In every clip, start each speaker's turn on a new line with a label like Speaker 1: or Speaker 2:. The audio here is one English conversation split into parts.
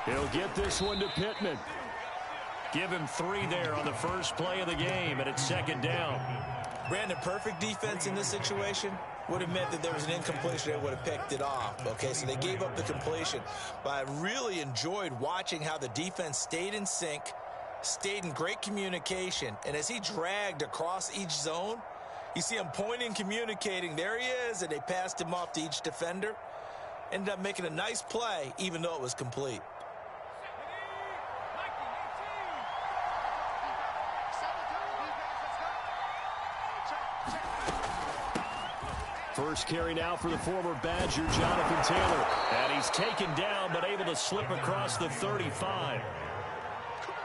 Speaker 1: He'll get this one to Pittman. Give him 3 there on the first play of the game, and it's second down.
Speaker 2: Brandon, perfect defense in this situation would have meant that there was an incompletion that would have picked it off. Okay, so they gave up the completion. But I really enjoyed watching how the defense stayed in sync, stayed in great communication, and as he dragged across each zone, you see him pointing, communicating. There he is, and they passed him off to each defender. Ended up making a nice play, even though it was complete.
Speaker 1: First carry now for the former Badger, Jonathan Taylor. And he's taken down, but able to slip across the 35.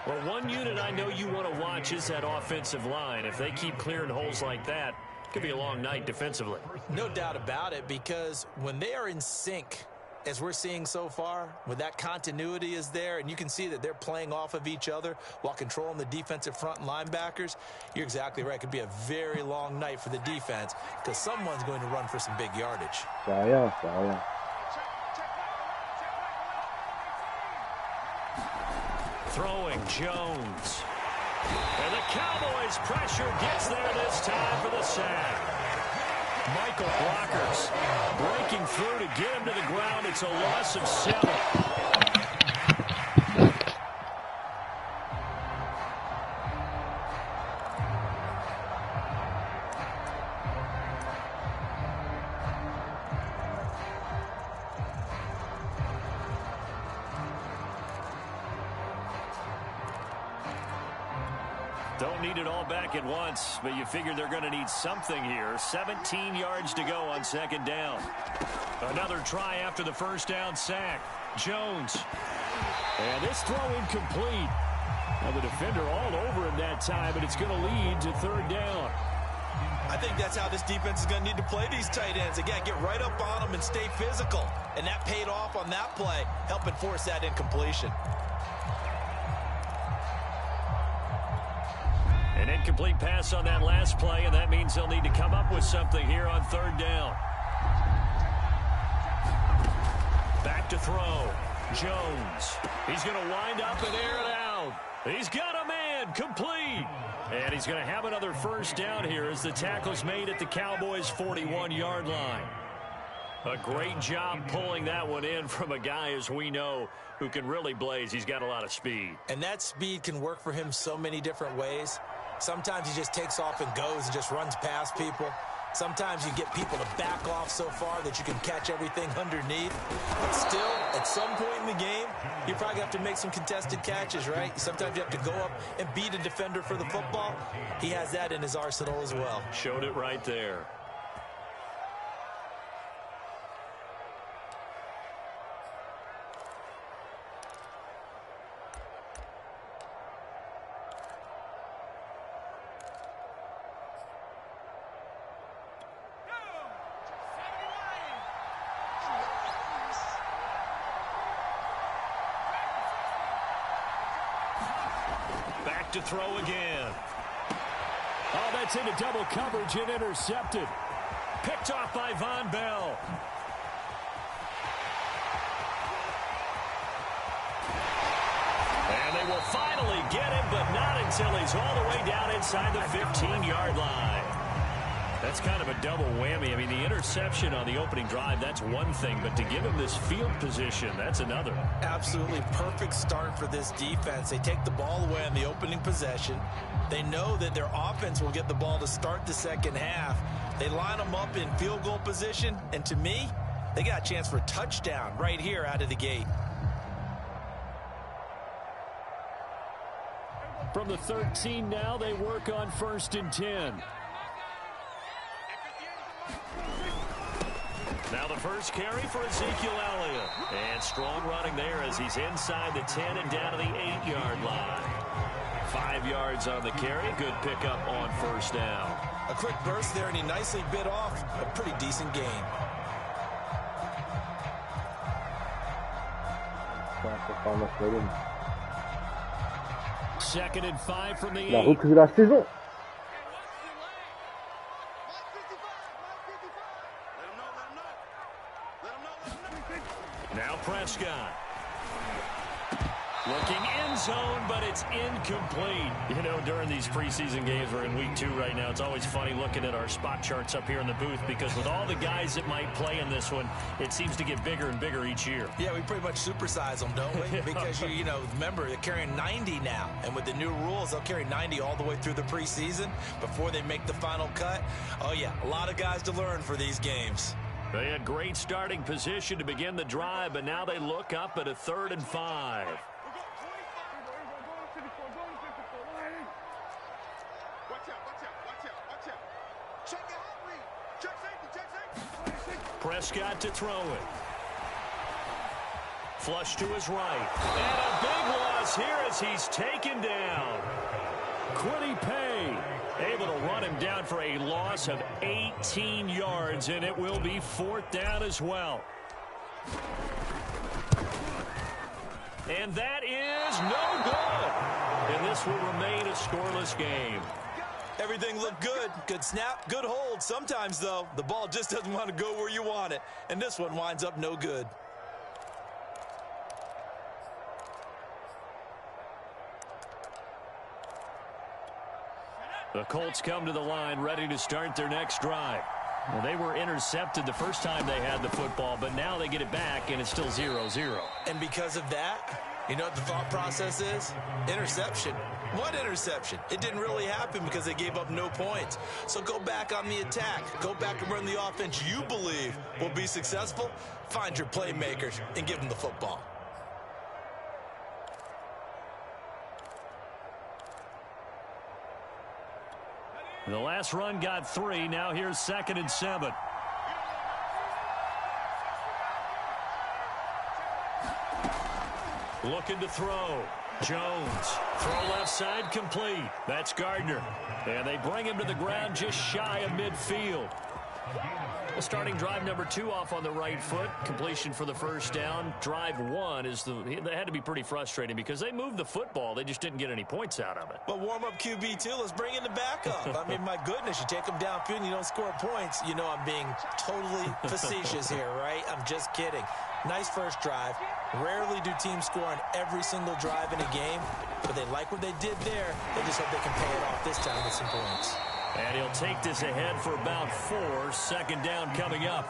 Speaker 1: Well, one unit I know you want to watch is that offensive line. If they keep clearing holes like that, it could be a long night defensively.
Speaker 2: No doubt about it, because when they are in sync, as we're seeing so far, when that continuity is there, and you can see that they're playing off of each other while controlling the defensive front linebackers, you're exactly right. It could be a very long night for the defense because someone's going to run for some big yardage.
Speaker 1: Throwing Jones. And the Cowboys' pressure gets there this time for the sack. Michael blockers breaking through to get him to the ground. It's a loss of 7. Don't need it all back at once, but you figure they're going to need something here. 17 yards to go on second down. Another try after the first down sack. Jones. And this throw incomplete. Now the defender all over him that time, but it's going to lead to third down.
Speaker 2: I think that's how this defense is going to need to play these tight ends. Again, get right up on them and stay physical. And that paid off on that play, helping force that incompletion.
Speaker 1: An incomplete pass on that last play, and that means they'll need to come up with something here on third down. Back to throw. Jones. He's going to wind up and air it out. He's got a man complete. And he's going to have another first down here as the tackle's made at the Cowboys' 41-yard line. A great job pulling that one in from a guy, as we know, who can really blaze. He's got a lot of speed.
Speaker 2: And that speed can work for him so many different ways. Sometimes he just takes off and goes and just runs past people. Sometimes you get people to back off so far that you can catch everything underneath. But still, at some point in the game, you probably have to make some contested catches, right? Sometimes you have to go up and beat a defender for the football. He has that in his arsenal as well.
Speaker 1: Showed it right there. To throw again. Oh, that's into double coverage and intercepted. Picked off by Von Bell. And they will finally get him, but not until he's all the way down inside the 15-yard line. That's kind of a double whammy. I mean, the interception on the opening drive, that's one thing, but to give him this field position, that's another.
Speaker 2: Absolutely perfect start for this defense. They take the ball away on the opening possession. They know that their offense will get the ball to start the second half. They line them up in field goal position, and to me, they got a chance for a touchdown right here out of the gate.
Speaker 1: From the 13 now, they work on 1st and 10. Now the first carry for Ezekiel Elliott. And strong running there as he's inside the 10 and down to the 8-yard line. 5 yards on the carry. Good pickup on first down.
Speaker 2: A quick burst there, and he nicely bit off a pretty decent gain.
Speaker 1: Second and 5 from the 8.
Speaker 3: La recrue de la saison.
Speaker 1: Now Prescott. Looking end zone, but it's incomplete. You know, during these preseason games, we're in week 2 right now. It's always funny looking at our spot charts up here in the booth because with all the guys that might play in this one, it seems to get bigger and bigger each year.
Speaker 2: Yeah, we pretty much supersize them, don't we? Because, you know, remember, they're carrying 90 now. And with the new rules, they'll carry 90 all the way through the preseason before they make the final cut. Oh, yeah, a lot of guys to learn for these games.
Speaker 1: They had great starting position to begin the drive, but now they look up at a 3rd and 5. Prescott to throw it. Flush to his right. And a big loss here as he's taken down. Quiddy Pay able to run him down for a loss of 18 yards, and it will be 4th down as well. And that is no good. And this will remain a scoreless game.
Speaker 2: Everything looked good. Good snap, good hold. Sometimes, though, the ball just doesn't want to go where you want it. And this one winds up no good.
Speaker 1: The Colts come to the line ready to start their next drive. Well, they were intercepted the first time they had the football, but now they get it back, and it's still 0-0.
Speaker 2: And because of that, you know what the thought process is? Interception. What interception? It didn't really happen because they gave up no points. So go back on the attack. Go back and run the offense you believe will be successful. Find your playmakers and give them the football.
Speaker 1: The last run got 3. Now here's 2nd and 7. Looking to throw. Jones. Throw left side complete. That's Gardner. And they bring him to the ground just shy of midfield. Well, starting drive number 2 off on the right foot. Completion for the first down. Drive 1 is they had to be pretty frustrating because they moved the football. They just didn't get any points out of it.
Speaker 2: But warm up QB too. Let's bring in the backup. I mean, my goodness, you take them downfield and you don't score points. You know I'm being totally facetious here, right? I'm just kidding. Nice first drive. Rarely do teams score on every single drive in a game, but they like what they did there. They just hope they can pay it off this time with some points.
Speaker 1: And he'll take this ahead for about 4. 2nd down coming up.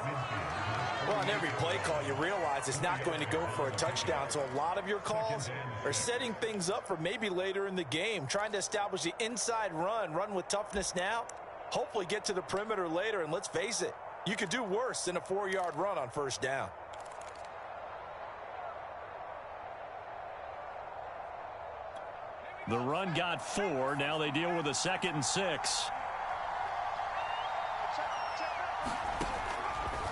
Speaker 2: Well, on every play call, you realize it's not going to go for a touchdown. So a lot of your calls are setting things up for maybe later in the game, trying to establish the inside run with toughness now, hopefully get to the perimeter later. And let's face it, you could do worse than a 4-yard run on first down.
Speaker 1: The run got 4. Now they deal with a 2nd and 6.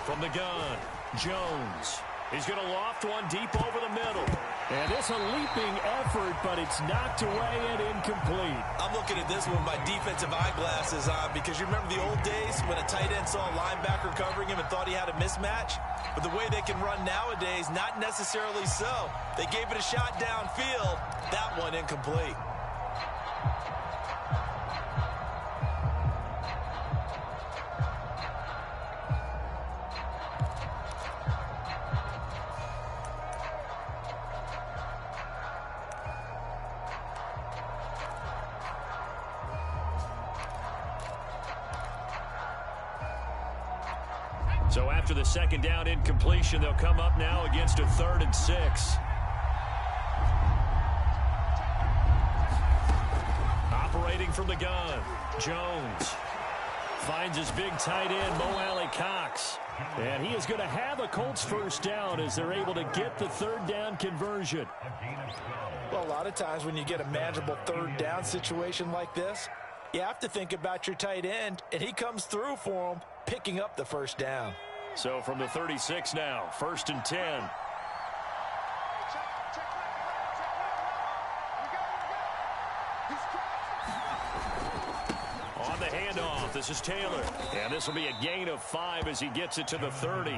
Speaker 1: From the gun, Jones. He's going to loft one deep over the middle. And it's a leaping effort, but it's knocked away and incomplete.
Speaker 2: I'm looking at this one with my defensive eyeglasses on because you remember the old days when a tight end saw a linebacker covering him and thought he had a mismatch? But the way they can run nowadays, not necessarily so. They gave it a shot downfield. That one incomplete.
Speaker 1: So after the 2nd down incompletion, they'll come up now against a 3rd and 6. Operating from the gun, Jones finds his big tight end, Mo Alley-Cox. And he is going to have a Colts first down as they're able to get the 3rd down conversion.
Speaker 2: Well, a lot of times when you get a manageable 3rd down situation like this, you have to think about your tight end, and he comes through for him, picking up the first down.
Speaker 1: So from the 36 now, 1st and 10. On the handoff, this is Taylor. And this will be a gain of 5 as he gets it to the 30.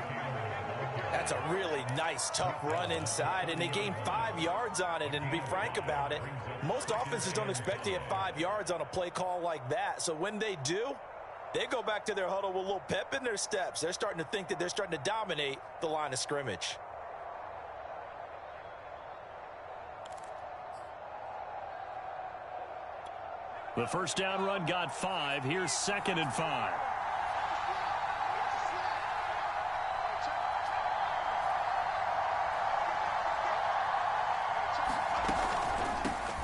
Speaker 2: That's a really nice, tough run inside, and they gained 5 yards on it. And to be frank about it, most offenses don't expect to get 5 yards on a play call like that. So when they do, they go back to their huddle with a little pep in their steps. They're starting to think that they're starting to dominate the line of scrimmage.
Speaker 1: The first down run got 5. Here's 2nd and 5.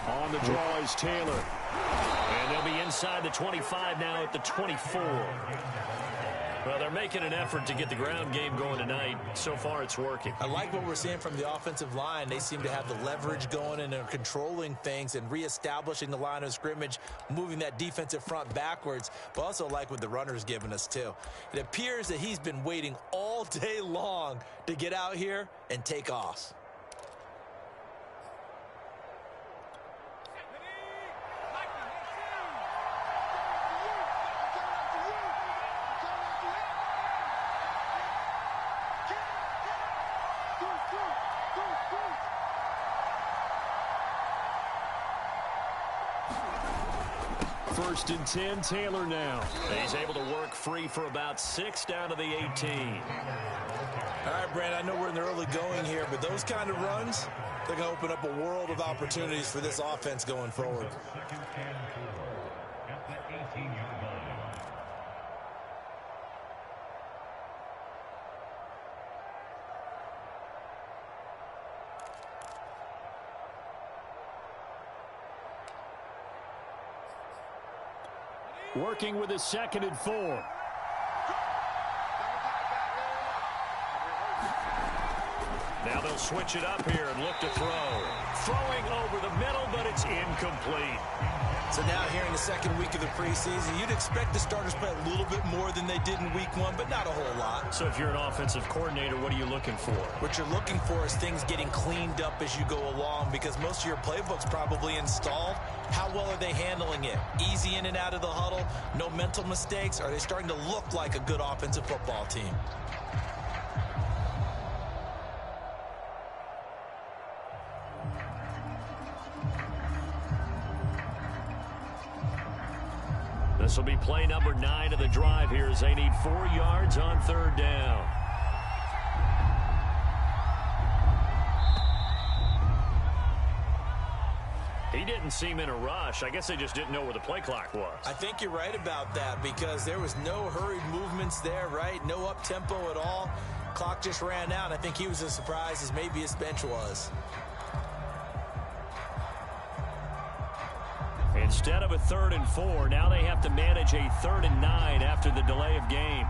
Speaker 1: On the draw is Taylor. And they'll be inside the 25 now at the 24. Well, they're making an effort to get the ground game going tonight. So far, it's working.
Speaker 2: I like what we're seeing from the offensive line. They seem to have the leverage going and they're controlling things and reestablishing the line of scrimmage, moving that defensive front backwards, but also like what the runner's giving us, too. It appears that he's been waiting all day long to get out here and take off.
Speaker 1: First and 10, Taylor now. He's able to work free for about 6 down to the 18.
Speaker 2: All right, Brand, I know we're in the early going here, but those kind of runs, they're going to open up a world of opportunities for this offense going forward.
Speaker 1: Working with his 2nd and 4. Now they'll switch it up here and look to throw. Throwing over the middle, but it's incomplete.
Speaker 2: So now here in the second week of the preseason, you'd expect the starters to play a little bit more than they did in week 1, but not a whole lot.
Speaker 1: So if you're an offensive coordinator, what are you looking for?
Speaker 2: What you're looking for is things getting cleaned up as you go along because most of your playbook's probably installed. How well are they handling it? Easy in and out of the huddle? No mental mistakes? Are they starting to look like a good offensive football team?
Speaker 1: This will be play number 9 of the drive here as they need 4 yards on 3rd down. He didn't seem in a rush. I guess they just didn't know where the play clock was.
Speaker 2: I think you're right about that because there was no hurried movements there, right? No up-tempo at all. Clock just ran out. I think he was as surprised as maybe his bench was.
Speaker 1: Instead of a 3rd and 4, now they have to manage a 3rd and 9 after the delay of game.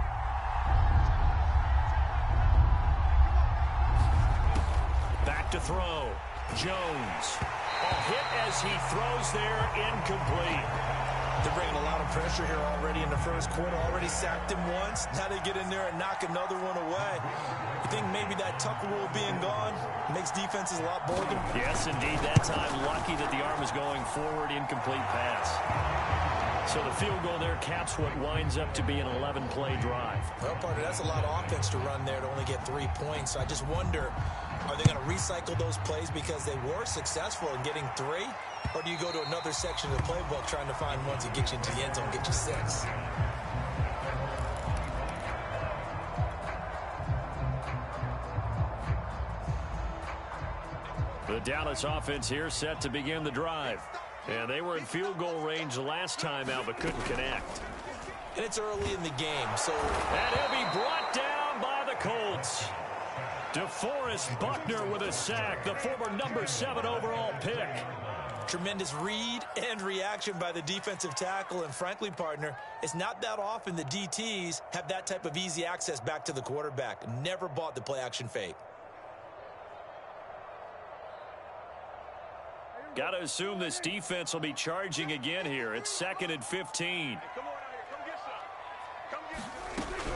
Speaker 1: Back to throw. Jones. A hit as he throws there, incomplete.
Speaker 2: They're bringing a lot of pressure here already in the first quarter. Already sacked him once. Now they get in there and knock another one away. You think maybe that Tucker rule being gone makes defenses a lot bolder?
Speaker 1: Yes, indeed. That time, lucky that the arm is going forward, incomplete pass. So the field goal there caps what winds up to be an 11-play drive.
Speaker 2: Well, partner, that's a lot of offense to run there to only get 3 points. So I just wonder, are they going to recycle those plays because they were successful in getting 3? Or do you go to another section of the playbook trying to find ones that get you into the end zone, get you 6?
Speaker 1: The Dallas offense here set to begin the drive. And they were in field goal range last time out, but couldn't connect.
Speaker 2: And it's early in the game, so...
Speaker 1: And he'll be brought down by the Colts. DeForest Buckner with a sack, the former number 7 overall pick.
Speaker 2: Tremendous read and reaction by the defensive tackle. And frankly, partner, it's not that often the DTs have that type of easy access back to the quarterback. Never bought the play action fake.
Speaker 1: Got to assume this defense will be charging again here. It's 2nd and 15.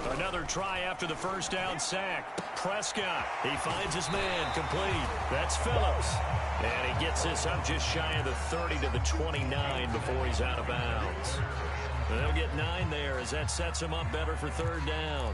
Speaker 1: Another try after the first down sack. Prescott, he finds his man, complete. That's Phillips. And he gets this up just shy of the 30 to the 29 before he's out of bounds. And they'll get 9 there as that sets him up better for 3rd down.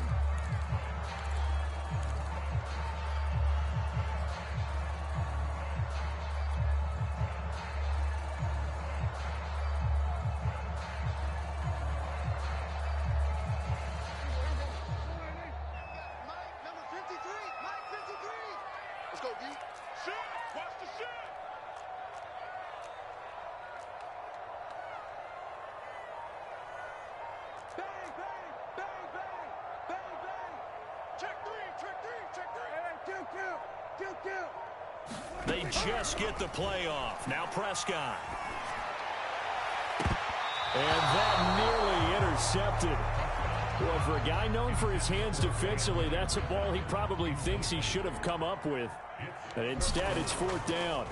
Speaker 1: They just get the play off. Now Prescott. And that nearly intercepted. Well, for a guy known for his hands defensively, that's a ball he probably thinks he should have come up with. And instead, it's 4th down.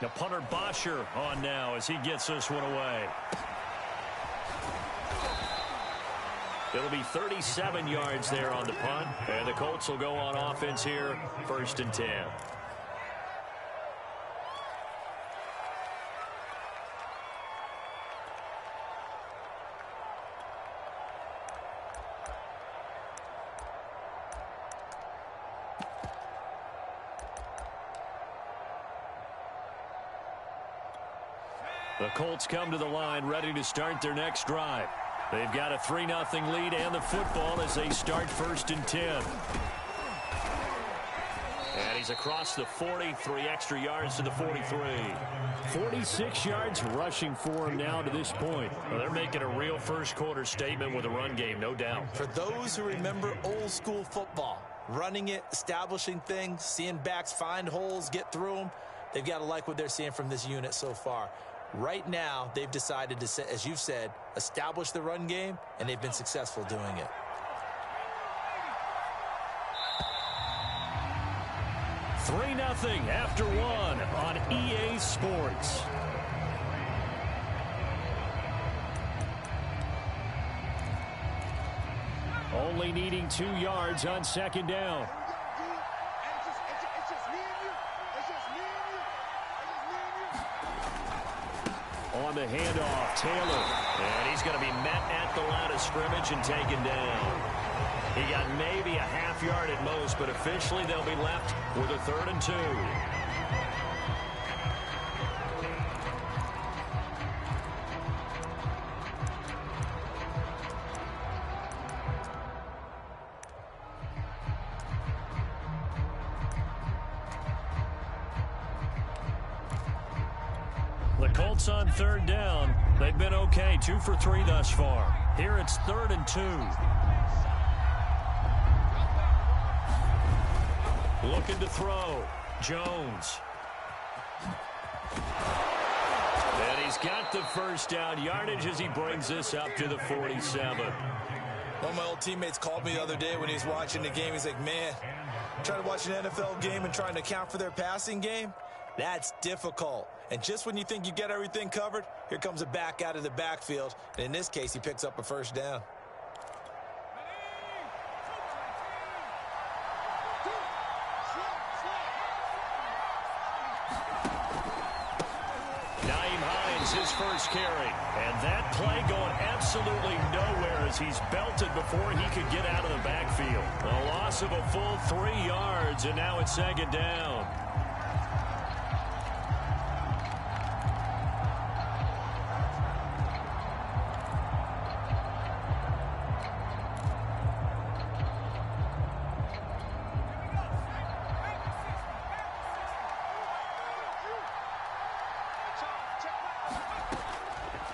Speaker 1: Now punter Bosher on now as he gets this one away. It'll be 37 yards there on the punt. And the Colts will go on offense here, 1st and 10. The Colts come to the line ready to start their next drive. They've got a 3-0 lead and the football as they start 1st and 10. And he's across the 40, 3 extra yards to the 43. 46 yards rushing for him now to this point. Well, they're making a real first quarter statement with a run game, no doubt.
Speaker 2: For those who remember old school football, running it, establishing things, seeing backs find holes, get through them, they've got to like what they're seeing from this unit so far. Right now, they've decided to, as you've said, establish the run game, and they've been successful doing it.
Speaker 1: Three 0 after 1 on EA Sports. Only needing 2 yards on 2nd down. On the handoff, Taylor. And he's going to be met at the line of scrimmage and taken down. He got maybe a half yard at most, but officially they'll be left with a 3rd and 2. The Colts on 3rd down. They've been okay, 2 for 3 thus far. Here it's 3rd and 2. Looking to throw. Jones. And he's got the first down yardage as he brings this up to the 47.
Speaker 2: One of my old teammates called me the other day when he was watching the game. He's like, man, trying to watch an NFL game and trying to account for their passing game? That's difficult. And just when you think you get everything covered, here comes a back out of the backfield. And in this case, he picks up a first down.
Speaker 1: His first carry, and that play going absolutely nowhere as he's belted before he could get out of the backfield. A loss of a full 3 yards, and now it's 2nd down.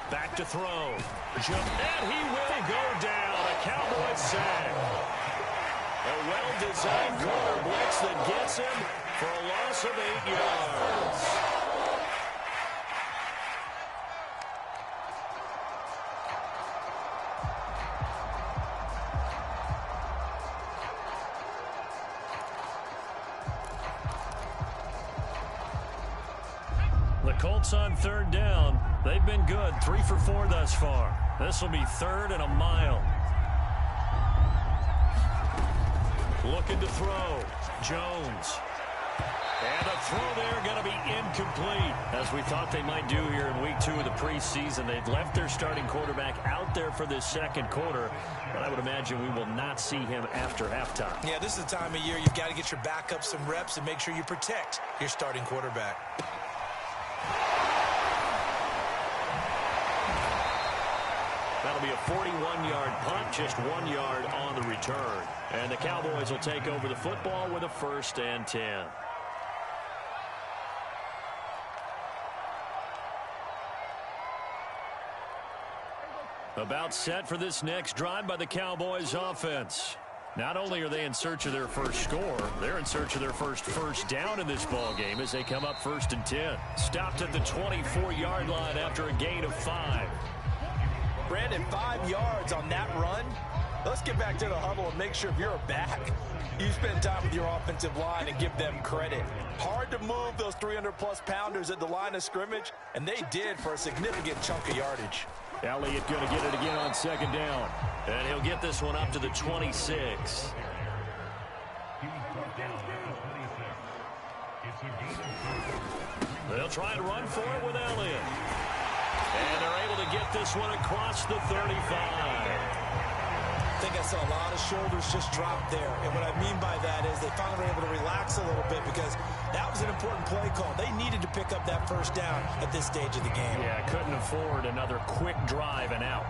Speaker 1: Back to throw. And he will go down. A Cowboy sack. A well-designed corner blitz that gets him for a loss of 8 yards. The Colts on 3rd down. They've been good, 3 for 4 thus far. This will be 3rd and a mile. Looking to throw. Jones. And a throw there going to be incomplete. As we thought they might do here in week 2 of the preseason, they've left their starting quarterback out there for this 2nd quarter. But I would imagine we will not see him after halftime.
Speaker 2: Yeah, this is the time of year you've got to get your backup some reps and make sure you protect your starting quarterback.
Speaker 1: That'll be a 41-yard punt, just 1 yard on the return. And the Cowboys will take over the football with a 1st and 10. About set for this next drive by the Cowboys offense. Not only are they in search of their first score, they're in search of their first down in this ball game as they come up 1st and 10. Stopped at the 24-yard line after a gain of 5.
Speaker 2: Brandon, 5 yards on that run. Let's get back to the huddle and make sure if you're back, you spend time with your offensive line and give them credit. Hard to move those 300-plus pounders at the line of scrimmage, and they did for a significant chunk of yardage.
Speaker 1: Elliott going to get it again on 2nd down. And he'll get this one up to the 26. They'll try and run for it with Elliott. And they're able to get this one across the 35.
Speaker 2: I think I saw a lot of shoulders just drop there. And what I mean by that is they finally were able to relax a little bit because that was an important play call. They needed to pick up that 1st down at this stage of the game.
Speaker 1: Yeah, couldn't afford another quick drive and out.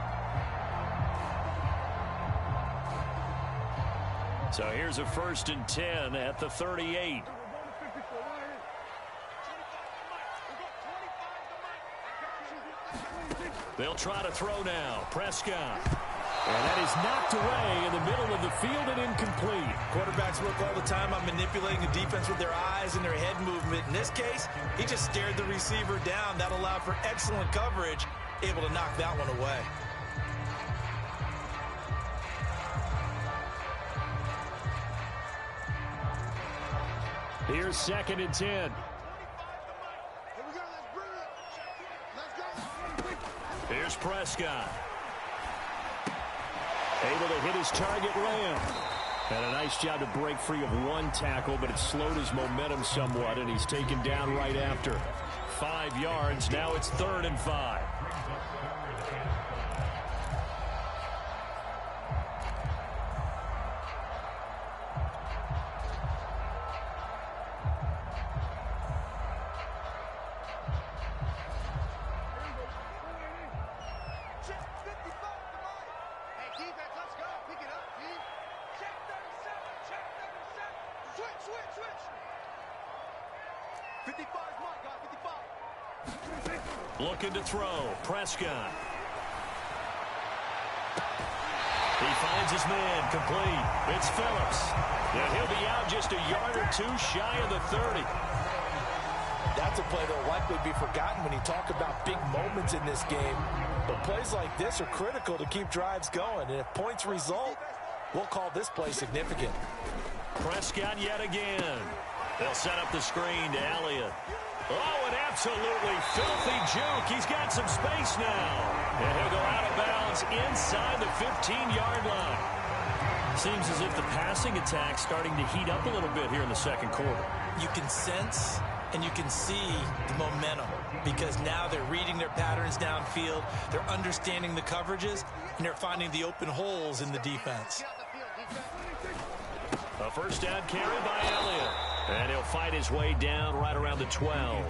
Speaker 1: So here's a 1st and 10 at the 38. They'll try to throw now. Prescott. And that is knocked away in the middle of the field and incomplete.
Speaker 2: Quarterbacks work all the time on manipulating the defense with their eyes and their head movement. In this case, he just stared the receiver down. That allowed for excellent coverage, able to knock that one away.
Speaker 1: Here's 2nd and 10. Here's Prescott. Able to hit his target Lamb. And a nice job to break free of one tackle, but it slowed his momentum somewhat, and he's taken down right after. 5 yards. Now it's 3rd and 5. Looking to throw. Prescott. He finds his man. Complete. It's Phillips. And he'll be out just a yard or two shy of the 30.
Speaker 2: That's a play that will likely be forgotten when you talk about big moments in this game. But plays like this are critical to keep drives going. And if points result, we'll call this play significant.
Speaker 1: Prescott yet again. They'll set up the screen to Elliott. Oh, an absolutely filthy juke. He's got some space now. And he'll go out of bounds inside the 15-yard line. Seems as if the passing attack's starting to heat up a little bit here in the 2nd quarter.
Speaker 2: You can sense and you can see the momentum because now they're reading their patterns downfield, they're understanding the coverages, and they're finding the open holes in the defense.
Speaker 1: A 1st down carry by Elliott. And he'll fight his way down right around the 12.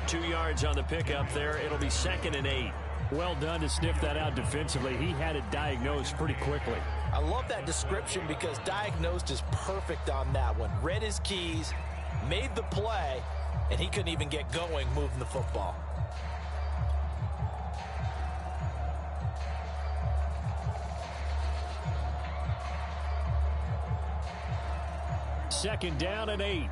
Speaker 1: 2 yards on the pickup there. It'll be 2nd and 8. Well done to sniff that out defensively. He had it diagnosed pretty quickly.
Speaker 2: I love that description because diagnosed is perfect on that one. Read his keys, made the play, and he couldn't even get going moving the football.
Speaker 1: Second down and 8.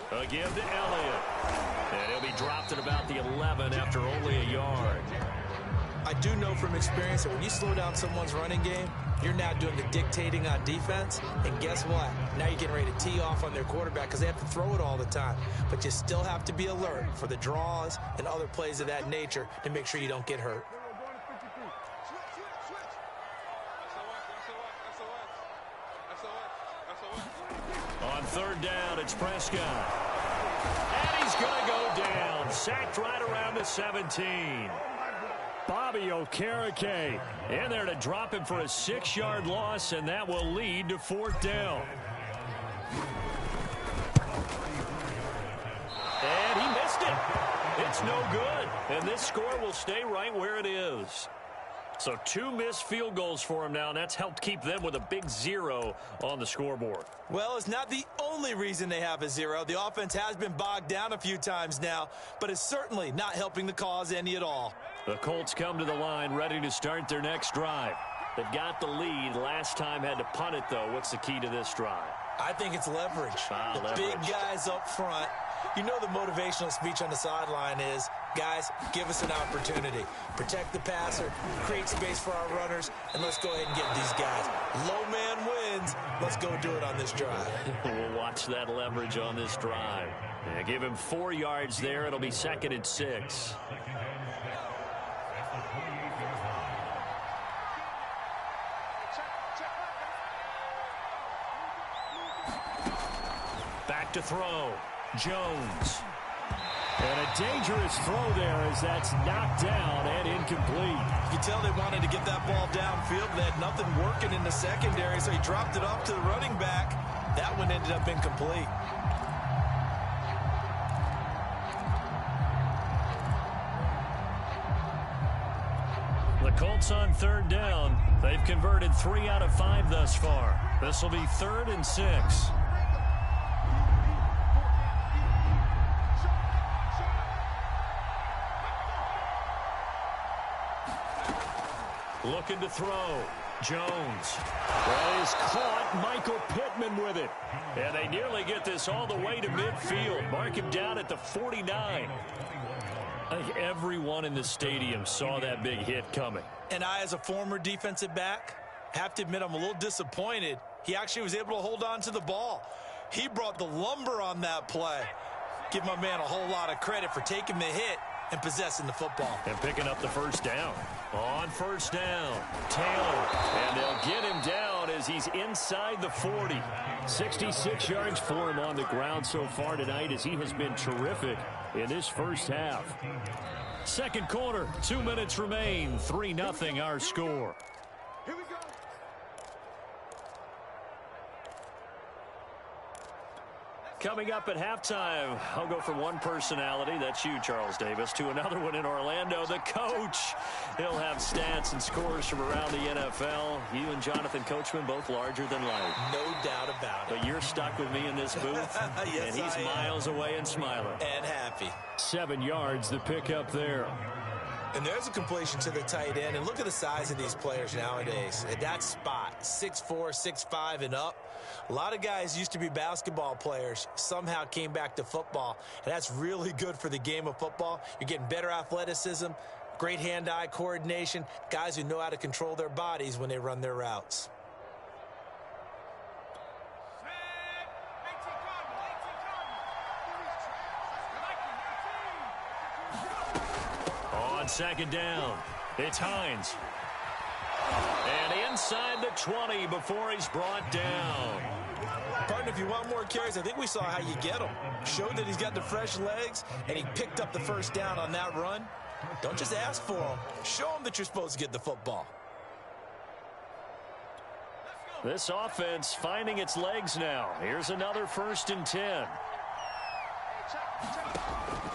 Speaker 1: A give to Elliott. And he'll be dropped at about the 11 after only a yard.
Speaker 2: I do know from experience that when you slow down someone's running game, you're now doing the dictating on defense. And guess what? Now you're getting ready to tee off on their quarterback because they have to throw it all the time. But you still have to be alert for the draws and other plays of that nature to make sure you don't get hurt.
Speaker 1: On 3rd down, it's Prescott. And he's going to go down. Sacked right around the 17. Bobby Okereke in there to drop him for a 6-yard loss, and that will lead to 4th down. And he missed it. It's no good. And this score will stay right where it is. So 2 missed field goals for him now, and that's helped keep them with a big 0 on the scoreboard.
Speaker 2: Well, it's not the only reason they have a 0. The offense has been bogged down a few times now, but it's certainly not helping the cause any at all.
Speaker 1: The Colts come to the line ready to start their next drive. They've got the lead. Last time had to punt it, though. What's the key to this drive?
Speaker 2: I think it's leverage.
Speaker 1: Leverage.
Speaker 2: Big guys up front. You know the motivational speech on the sideline is, guys, give us an opportunity. Protect the passer, create space for our runners, and let's go ahead and get these guys. Low man wins. Let's go do it on this drive.
Speaker 1: We'll watch that leverage on this drive. Yeah, give him 4 yards there. It'll be 2nd and 6. Back to throw. Jones. And a dangerous throw there as that's knocked down and incomplete.
Speaker 2: You can tell they wanted to get that ball downfield. They had nothing working in the secondary, so he dropped it off to the running back. That one ended up incomplete.
Speaker 1: The Colts on 3rd down. They've converted 3 out of 5 thus far. This will be 3rd and 6. Looking to throw. Jones. That is caught. Michael Pittman with it. And they nearly get this all the way to midfield. Mark him down at the 49. I think everyone in the stadium saw that big hit coming.
Speaker 2: And I, as a former defensive back, have to admit I'm a little disappointed. He actually was able to hold on to the ball. He brought the lumber on that play. Give my man a whole lot of credit for taking the hit and possessing the football.
Speaker 1: And picking up the 1st down. On 1st down, Taylor. And they'll get him down as he's inside the 40. 66 yards for him on the ground so far tonight as he has been terrific in this first half. 2nd quarter, 2 minutes remain. 3-0 our score.
Speaker 3: Here we go.
Speaker 1: Coming up at halftime, I'll go from one personality, that's you, Charles Davis, to another one in Orlando, the coach. He'll have stats and scores from around the NFL. You and Jonathan Coachman, both larger than life.
Speaker 2: No doubt about it.
Speaker 1: But you're stuck with me in this booth,
Speaker 2: yes,
Speaker 1: and he's miles away and smiling.
Speaker 2: And happy.
Speaker 1: 7 yards, the pickup there.
Speaker 2: And there's a completion to the tight end. And look at the size of these players nowadays. At that spot, 6'4", 6'5", and up. A lot of guys used to be basketball players, somehow came back to football, and that's really good for the game of football. You're getting better athleticism, great hand-eye coordination, guys who know how to control their bodies when they run their routes.
Speaker 1: On 2nd down, it's Hines. And inside the 20 before he's brought down.
Speaker 2: Partner, if you want more carries, I think we saw how you get them. Showed that he's got the fresh legs, and he picked up the 1st down on that run. Don't just ask for them. Show them that you're supposed to get the football.
Speaker 1: This offense finding its legs now. Here's another 1st and 10.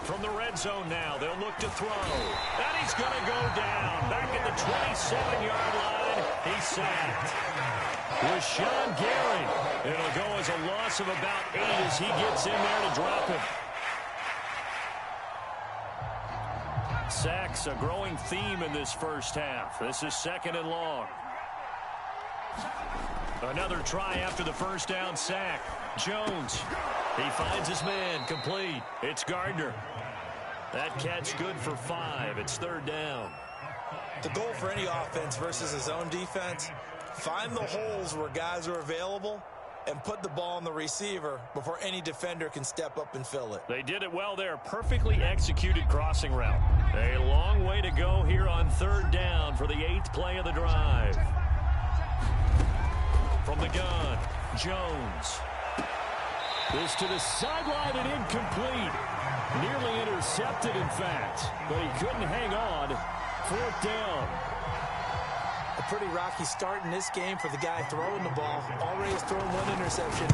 Speaker 1: From the red zone now, they'll look to throw. And he's going to go down. Back at the 27-yard line. He's sacked. Rashawn Gary. It'll go as a loss of about 8 as he gets in there to drop him. Sacks a growing theme in this first half. This is 2nd and long. Another try after the 1st down sack. Jones. He finds his man. Complete. It's Gardner. That catch good for 5. It's 3rd down.
Speaker 2: The goal for any offense versus his own defense, find the holes where guys are available and put the ball on the receiver before any defender can step up and fill it.
Speaker 1: They did it well there. Perfectly executed crossing route. A long way to go here on 3rd down for the 8th play of the drive. From the gun, Jones. This to the sideline and incomplete. Nearly intercepted, in fact, but he couldn't hang on. 4th down.
Speaker 2: A pretty rocky start in this game for the guy throwing the ball. Already has thrown 1 interception.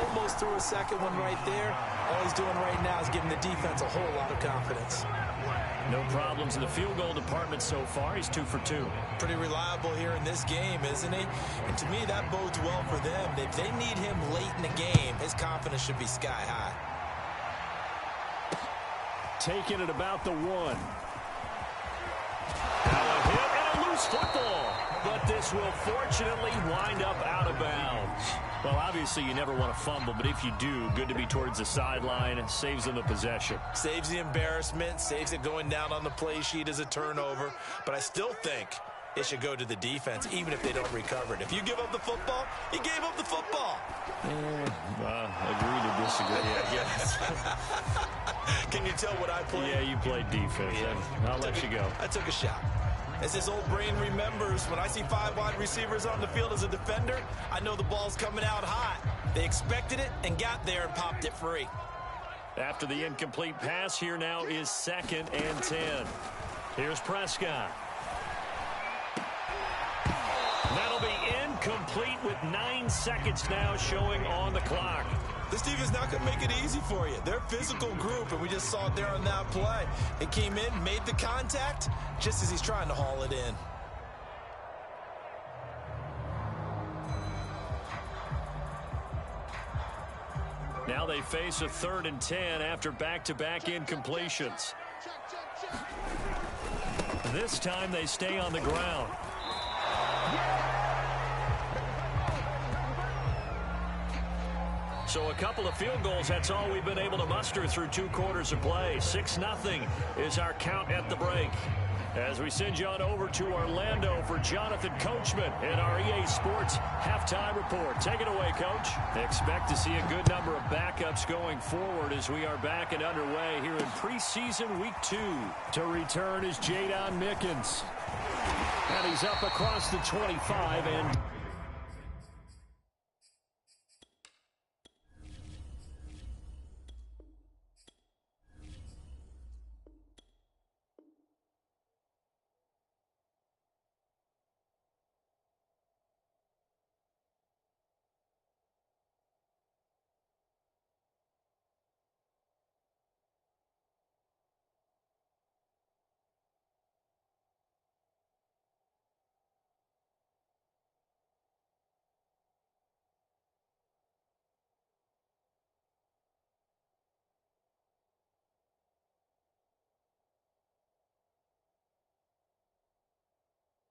Speaker 2: Almost threw a 2nd one right there. All he's doing right now is giving the defense a whole lot of confidence.
Speaker 1: No problems in the field goal department so far. He's 2 for 2.
Speaker 2: Pretty reliable here in this game, isn't he? And to me, that bodes well for them. If they need him late in the game, his confidence should be sky high.
Speaker 1: Taking it about the 1. Now a hit and a loose football. But this will fortunately wind up out of bounds. Well, obviously you never want to fumble, but if you do, good to be towards the sideline. It saves them the possession.
Speaker 2: Saves the embarrassment, saves it going down on the play sheet as a turnover. But I still think it should go to the defense, even if they don't recover it. If you give up the football, you gave up the football.
Speaker 1: Agree to disagree, I guess.
Speaker 2: Can you tell what I played?
Speaker 1: Yeah, you played defense. Yeah. I'll let you go.
Speaker 2: I took a shot. As his old brain remembers, when I see 5 wide receivers on the field as a defender, I know the ball's coming out hot. They expected it and got there and popped it free.
Speaker 1: After the incomplete pass, here now is 2nd and 10. Here's Prescott. That'll be incomplete with 9 seconds now showing on the clock.
Speaker 2: This team is not going to make it easy for you. They're a physical group, and we just saw it there on that play. They came in, made the contact, just as he's trying to haul it in.
Speaker 1: Now they face a 3rd and 10 after back-to-back incompletions. This time they stay on the ground. So a couple of field goals, that's all we've been able to muster through 2 quarters of play. 6-0 is our count at the break. As we send you on over to Orlando for Jonathan Coachman in our EA Sports Halftime Report. Take it away, Coach. Expect to see a good number of backups going forward as we are back and underway here in preseason week 2. To return is Jadon Mickens. And he's up across the 25 and...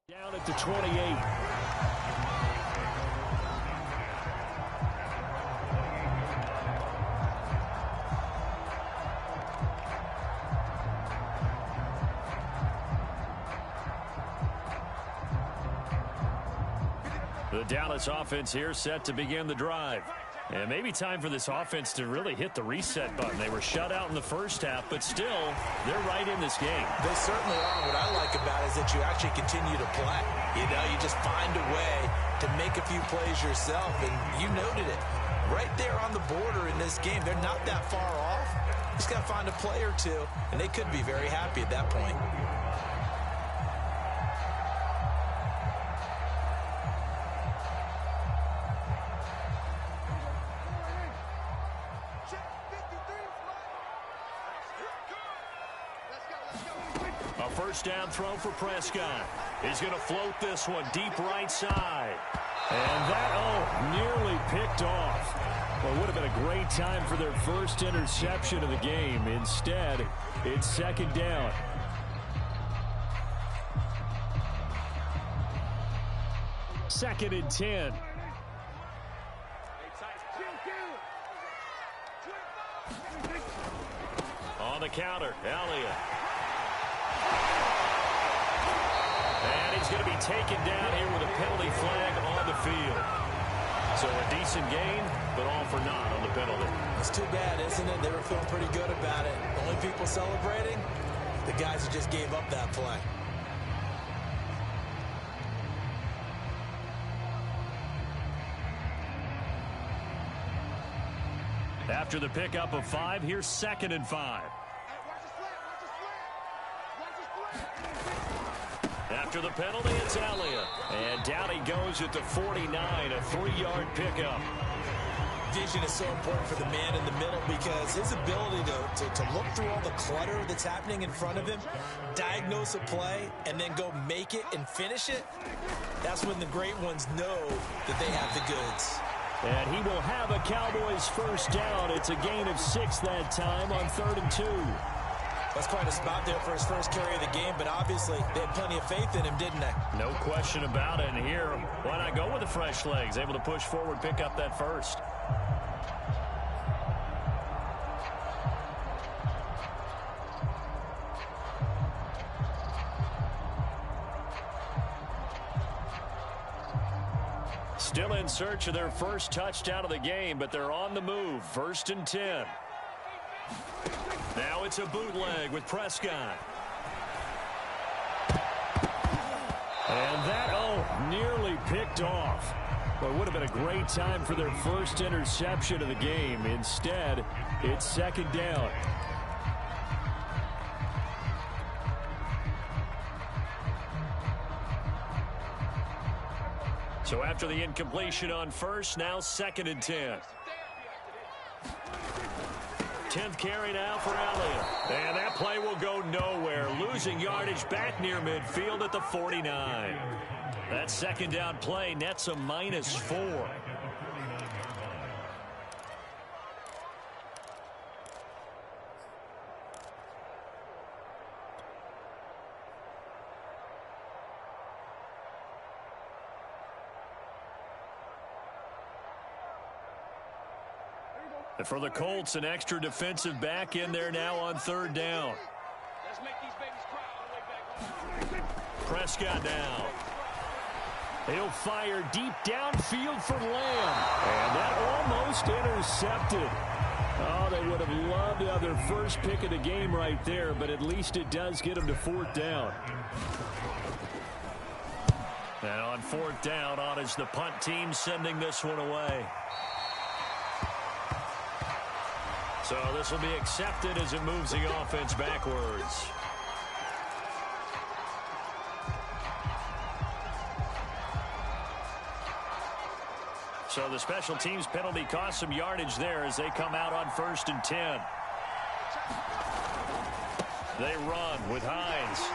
Speaker 1: Down at the 28. The Dallas offense here set to begin the drive. And maybe time for this offense to really hit the reset button. They were shut out in the first half, but still, they're right in this game.
Speaker 2: They certainly are. What I like about it is that you actually continue to play. You know, you just find a way to make a few plays yourself, and you noted it. Right there on the border in this game, they're not that far off. Just got to find a play or two, and they could be very happy at that point.
Speaker 1: First down throw for Prescott. He's going to float this one deep right side. And that, nearly picked off. Well, it would have been a great time for their first interception of the game. Instead, it's 2nd down. Second and 10. On the counter, Elliott. And he's going to be taken down here with a penalty flag on the field. So a decent gain, but all for naught on the penalty.
Speaker 2: It's too bad, isn't it? They were feeling pretty good about it. The only people celebrating, the guys who just gave up that play.
Speaker 1: After the pickup of 5, here's 2nd and 5. After the penalty, it's Elliott. And down he goes at the 49, a 3-yard pickup.
Speaker 2: vision is so important for the man in the middle because his ability to look through all the clutter that's happening in front of him, diagnose a play, and then go make it and finish it, that's when the great ones know that they have the goods.
Speaker 1: And he will have a Cowboys first down. It's a gain of 6 that time on 3rd and 2.
Speaker 2: That's quite a spot there for his first carry of the game, but obviously they had plenty of faith in him, didn't they?
Speaker 1: No question about it. And here, why not go with the fresh legs? Able to push forward, pick up that first. Still in search of their first touchdown of the game, but they're on the move. 1st and 10. Now it's a bootleg with Prescott. And that, nearly picked off. Well, it would have been a great time for their first interception of the game. Instead, it's 2nd down. So after the incompletion on first, now 2nd and 10. 10th carry now for Elliott. And that play will go nowhere. Losing yardage back near midfield at the 49. That 2nd down play nets a -4. And for the Colts, an extra defensive back in there now on 3rd down.
Speaker 3: Let's make these babies cry all the way back.
Speaker 1: Prescott now. He'll fire deep downfield for Lamb. And that almost intercepted. Oh, they would have loved to have their first pick of the game right there, but at least it does get them to 4th down. And on 4th down, on is the punt team sending this one away. So this will be accepted as it moves the offense backwards. So the special teams penalty cost some yardage there as they come out on 1st and 10. They run with Hines.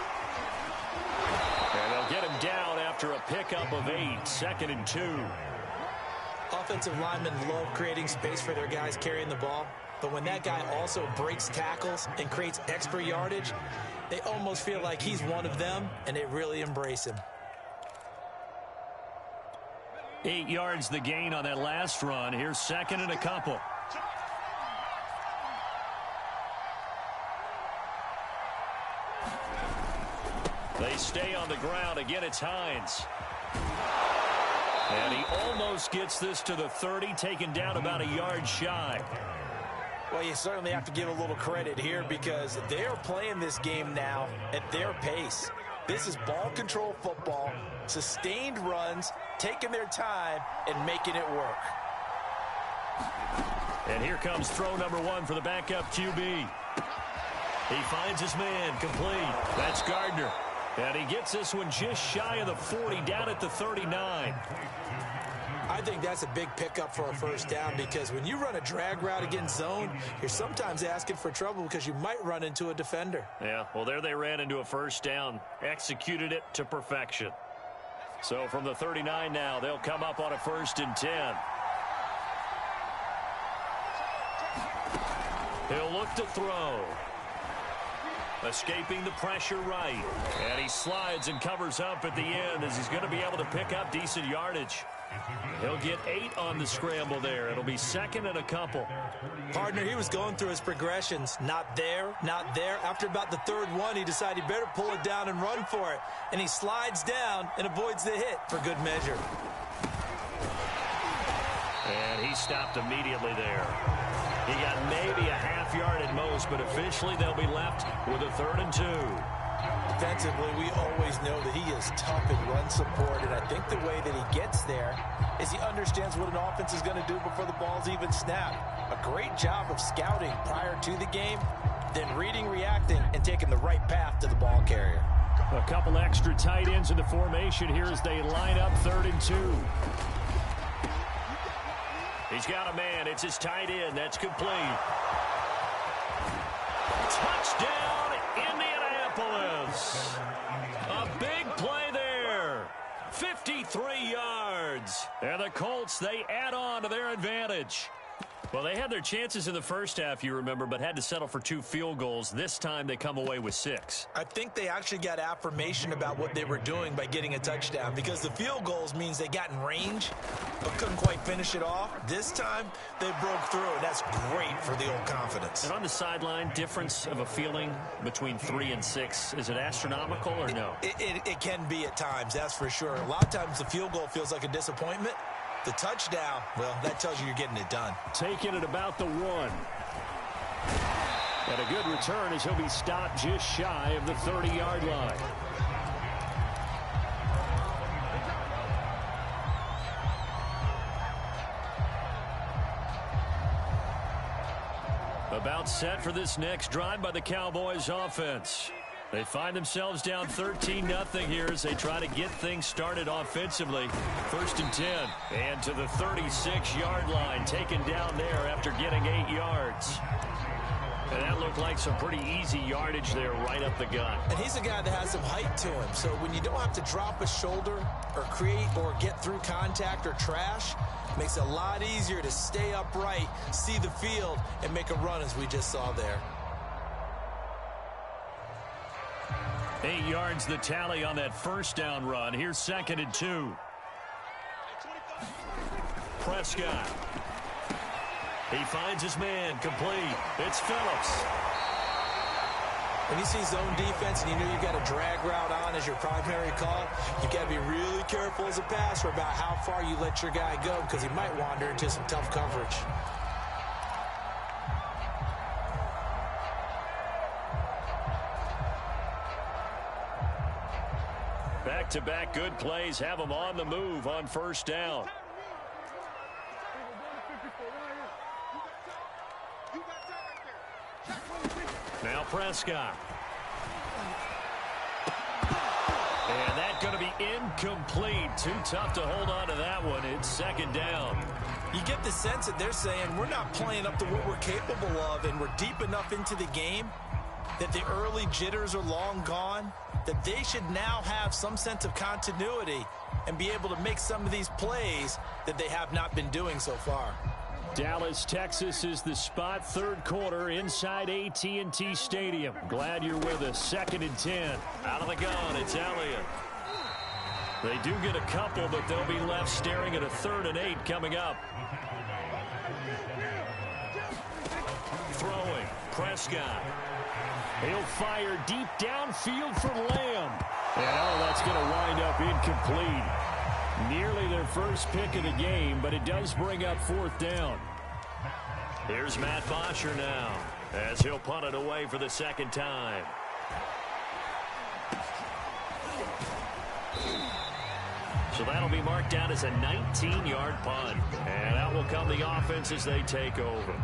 Speaker 1: And they'll get him down after a pickup of 8. 2nd and 2.
Speaker 2: Offensive linemen love creating space for their guys carrying the ball. But when that guy also breaks tackles and creates extra yardage, they almost feel like he's one of them, and they really embrace him.
Speaker 1: 8 yards the gain on that last run. Here's 2nd and a couple. They stay on the ground. Again, it's Hines. And he almost gets this to the 30, taken down about a yard shy.
Speaker 2: Well, you certainly have to give a little credit here because they're playing this game now at their pace. This is ball control football, sustained runs, taking their time, and making it work.
Speaker 1: And here comes throw number 1 for the backup QB. He finds his man, complete. That's Gardner. And he gets this one just shy of the 40, down at the 39.
Speaker 2: I think that's a big pickup for a first down because when you run a drag route against zone, you're sometimes asking for trouble because you might run into a defender.
Speaker 1: Yeah, well, there they ran into a first down, executed it to perfection. So from the 39 now, they'll come up on a 1st and 10. He'll look to throw. Escaping the pressure right. And he slides and covers up at the end as he's going to be able to pick up decent yardage. He'll get 8 on the scramble there. It'll be 2nd and a couple.
Speaker 2: Partner, he was going through his progressions. Not there, not there. After about the 3rd one, he decided he better pull it down and run for it. And he slides down and avoids the hit for good measure.
Speaker 1: And he stopped immediately there. He got maybe a half yard at most, but officially they'll be left with a 3rd and 2.
Speaker 2: Defensively, we always know that he is tough in run support, and I think the way that he gets there is he understands what an offense is going to do before the ball's even snapped. A great job of scouting prior to the game, then reading, reacting, and taking the right path to the ball carrier.
Speaker 1: A couple extra tight ends in the formation here as they line up 3rd and 2. He's got a man. It's his tight end. That's complete. Touchdown, Indianapolis. A big play there. 53 yards. And the Colts, they add on to their advantage. Well, they had their chances in the first half, you remember, but had to settle for 2 field goals. This time they come away with 6.
Speaker 2: I think they actually got affirmation about what they were doing by getting a touchdown, because the field goals means they got in range but couldn't quite finish it off. This time they broke through, and that's great for the old confidence.
Speaker 1: And on the sideline, difference of a feeling between 3 and 6, is it astronomical or no?
Speaker 2: It can be at times, that's for sure. A lot of times the field goal feels like a disappointment. The touchdown, well, that tells you you're getting it done.
Speaker 1: Taking it about the 1. And a good return as he'll be stopped just shy of the 30-yard line. About set for this next drive by the Cowboys offense. They find themselves down 13-0 here as they try to get things started offensively. 1st and 10. And to the 36-yard line, taken down there after getting 8 yards. And that looked like some pretty easy yardage there right up the gut.
Speaker 2: And he's a guy that has some height to him. So when you don't have to drop a shoulder or create or get through contact or trash, it makes it a lot easier to stay upright, see the field, and make a run as we just saw there.
Speaker 1: 8 yards the tally on that 1st down run. Here's 2nd and 2. Prescott. He finds his man complete. It's Phillips.
Speaker 2: When you see zone defense and you know you've got a drag route on as your primary call, you've got to be really careful as a passer about how far you let your guy go, because he might wander into some tough coverage.
Speaker 1: Back-to-back good plays have them on the move on 1st down. Now Prescott. And that's going to be incomplete. Too tough to hold on to that one. It's 2nd down.
Speaker 2: You get the sense that they're saying we're not playing up to what we're capable of, and we're deep enough into the game that the early jitters are long gone, that they should now have some sense of continuity and be able to make some of these plays that they have not been doing so far.
Speaker 1: Dallas, Texas is the spot. 3rd quarter inside AT&T Stadium. Glad you're with us. 2nd and 10. Out of the gun, it's Elliott. They do get a couple, but they'll be left staring at a 3rd and 8 coming up. Throwing, Prescott. He'll fire deep downfield for Lamb. And that's going to wind up incomplete. Nearly their first pick of the game, but it does bring up 4th down. Here's Matt Bosher now as he'll punt it away for the 2nd time. So that'll be marked down as a 19-yard punt. And out will come the offense as they take over.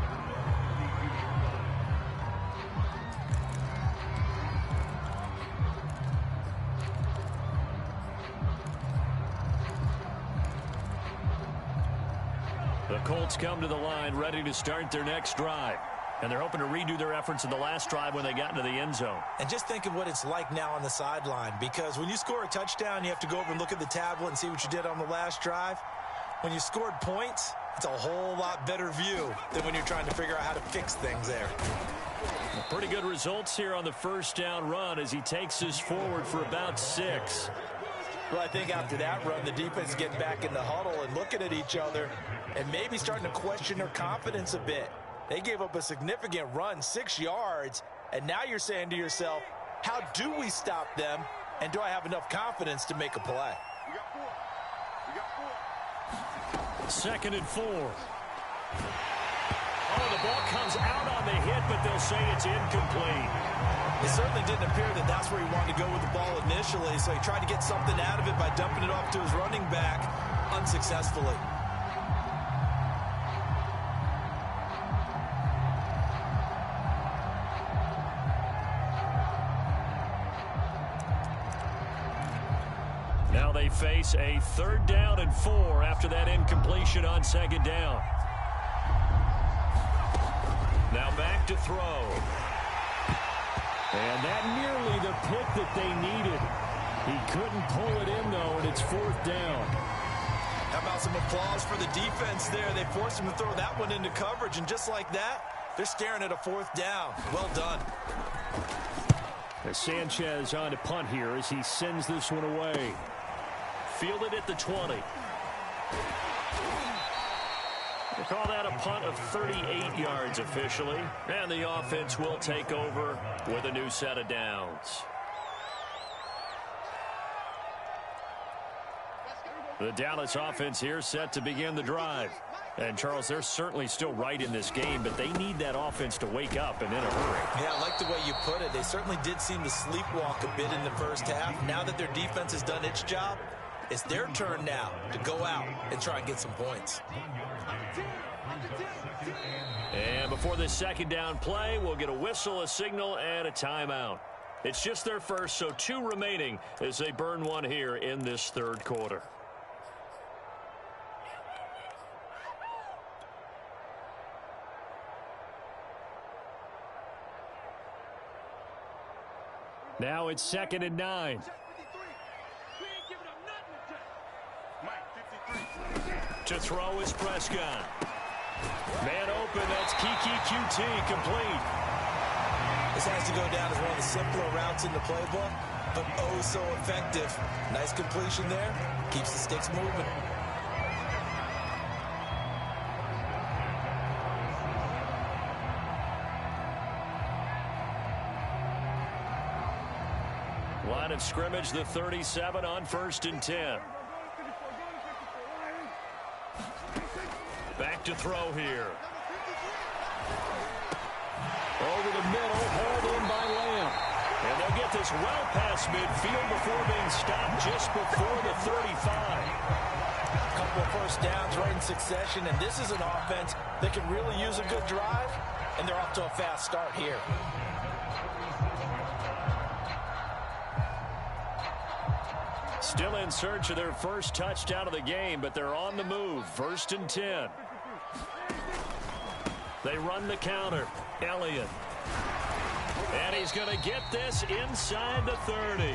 Speaker 1: The Colts come to the line ready to start their next drive. And they're hoping to redo their efforts in the last drive when they got into the end zone.
Speaker 2: And just think of what it's like now on the sideline, because when you score a touchdown, you have to go over and look at the tablet and see what you did on the last drive. When you scored points, it's a whole lot better view than when you're trying to figure out how to fix things there.
Speaker 1: Well, pretty good results here on the 1st down run as he takes us forward for about 6.
Speaker 2: Well, I think after that run, the defense getting back in the huddle and looking at each other and maybe starting to question their confidence a bit. They gave up a significant run, 6 yards, and now you're saying to yourself, how do we stop them, and do I have enough confidence to make a play?
Speaker 3: We got 4.
Speaker 1: 2nd and 4. Oh, the ball comes out on the hit, but they'll say it's incomplete.
Speaker 2: It certainly didn't appear that that's where he wanted to go with the ball initially, so he tried to get something out of it by dumping it off to his running back unsuccessfully.
Speaker 1: Now they face a 3rd down and 4 after that incompletion on 2nd down. to throw. And that nearly the pick that they needed. He couldn't pull it in, though, and it's 4th down.
Speaker 2: How about some applause for the defense there? They forced him to throw that one into coverage, and just like that, they're staring at a 4th down. Well done.
Speaker 1: As Sanchez on to punt here as he sends this one away. Fielded at the 20. We'll call that a punt of 38 yards officially. And the offense will take over with a new set of downs. The Dallas offense here set to begin the drive. And, Charles, they're certainly still right in this game, but they need that offense to wake up and in a hurry.
Speaker 2: Yeah, I like the way you put it. They certainly did seem to sleepwalk a bit in the first half. Now that their defense has done its job, it's their turn now to go out and try and get some points.
Speaker 1: And before this second down play, we'll get a whistle, a signal, and a timeout. It's just their first, so 2 remaining as they burn one here in this 3rd quarter. Now it's 2nd and 9. To throw is Prescott. Man open, that's Kiki QT, complete.
Speaker 2: This has to go down as one of the simpler routes in the playbook, but oh so effective. Nice completion there. Keeps the sticks moving.
Speaker 1: Line of scrimmage, the 37 on 1st and 10. Back to throw here. Over the middle, hauled in by Lamb. And they'll get this well past midfield before being stopped just before the 35.
Speaker 2: A couple of first downs right in succession, and this is an offense that can really use a good drive, and they're off to a fast start here.
Speaker 1: Still in search of their first touchdown of the game, but they're on the move. 1st and 10. They run the counter. Elliott. And he's going to get this inside the 30.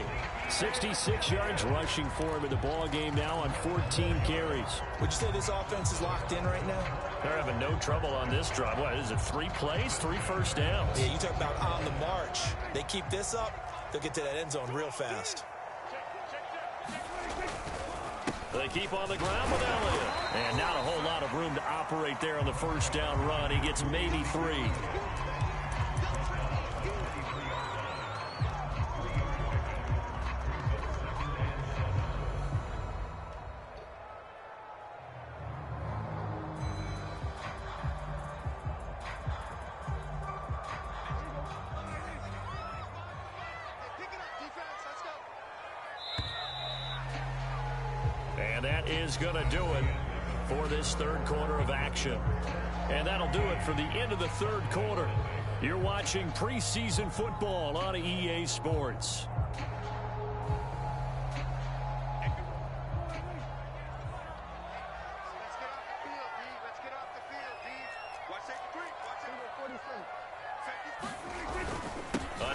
Speaker 1: 66 yards rushing for him in the ball game now on 14 carries.
Speaker 2: Would you say this offense is locked in right now?
Speaker 1: They're having no trouble on this drive. What is it, 3 plays, 3 first downs?
Speaker 2: Yeah, you talk about on the march. They keep this up, they'll get to that end zone real fast.
Speaker 1: They keep on the ground with Elliott. And not a whole lot of room to operate there on the first down run. He gets maybe 3. And that is going to do it for this 3rd quarter of action. And that'll do it for the end of the 3rd quarter. You're watching preseason football on EA Sports.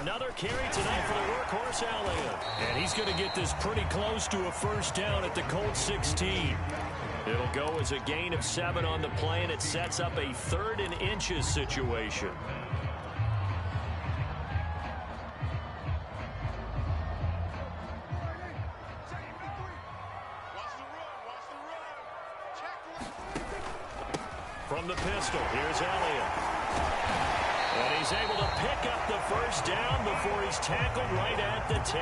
Speaker 1: Another carry tonight for the workhorse Elliott. And he's going to get this pretty close to a first down at the Colts 16. It'll go as a gain of 7 on the play, and it sets up a 3rd and inches situation. From the pistol, here's Elliott. And he's able to pick up the first down before he's tackled right at the 10.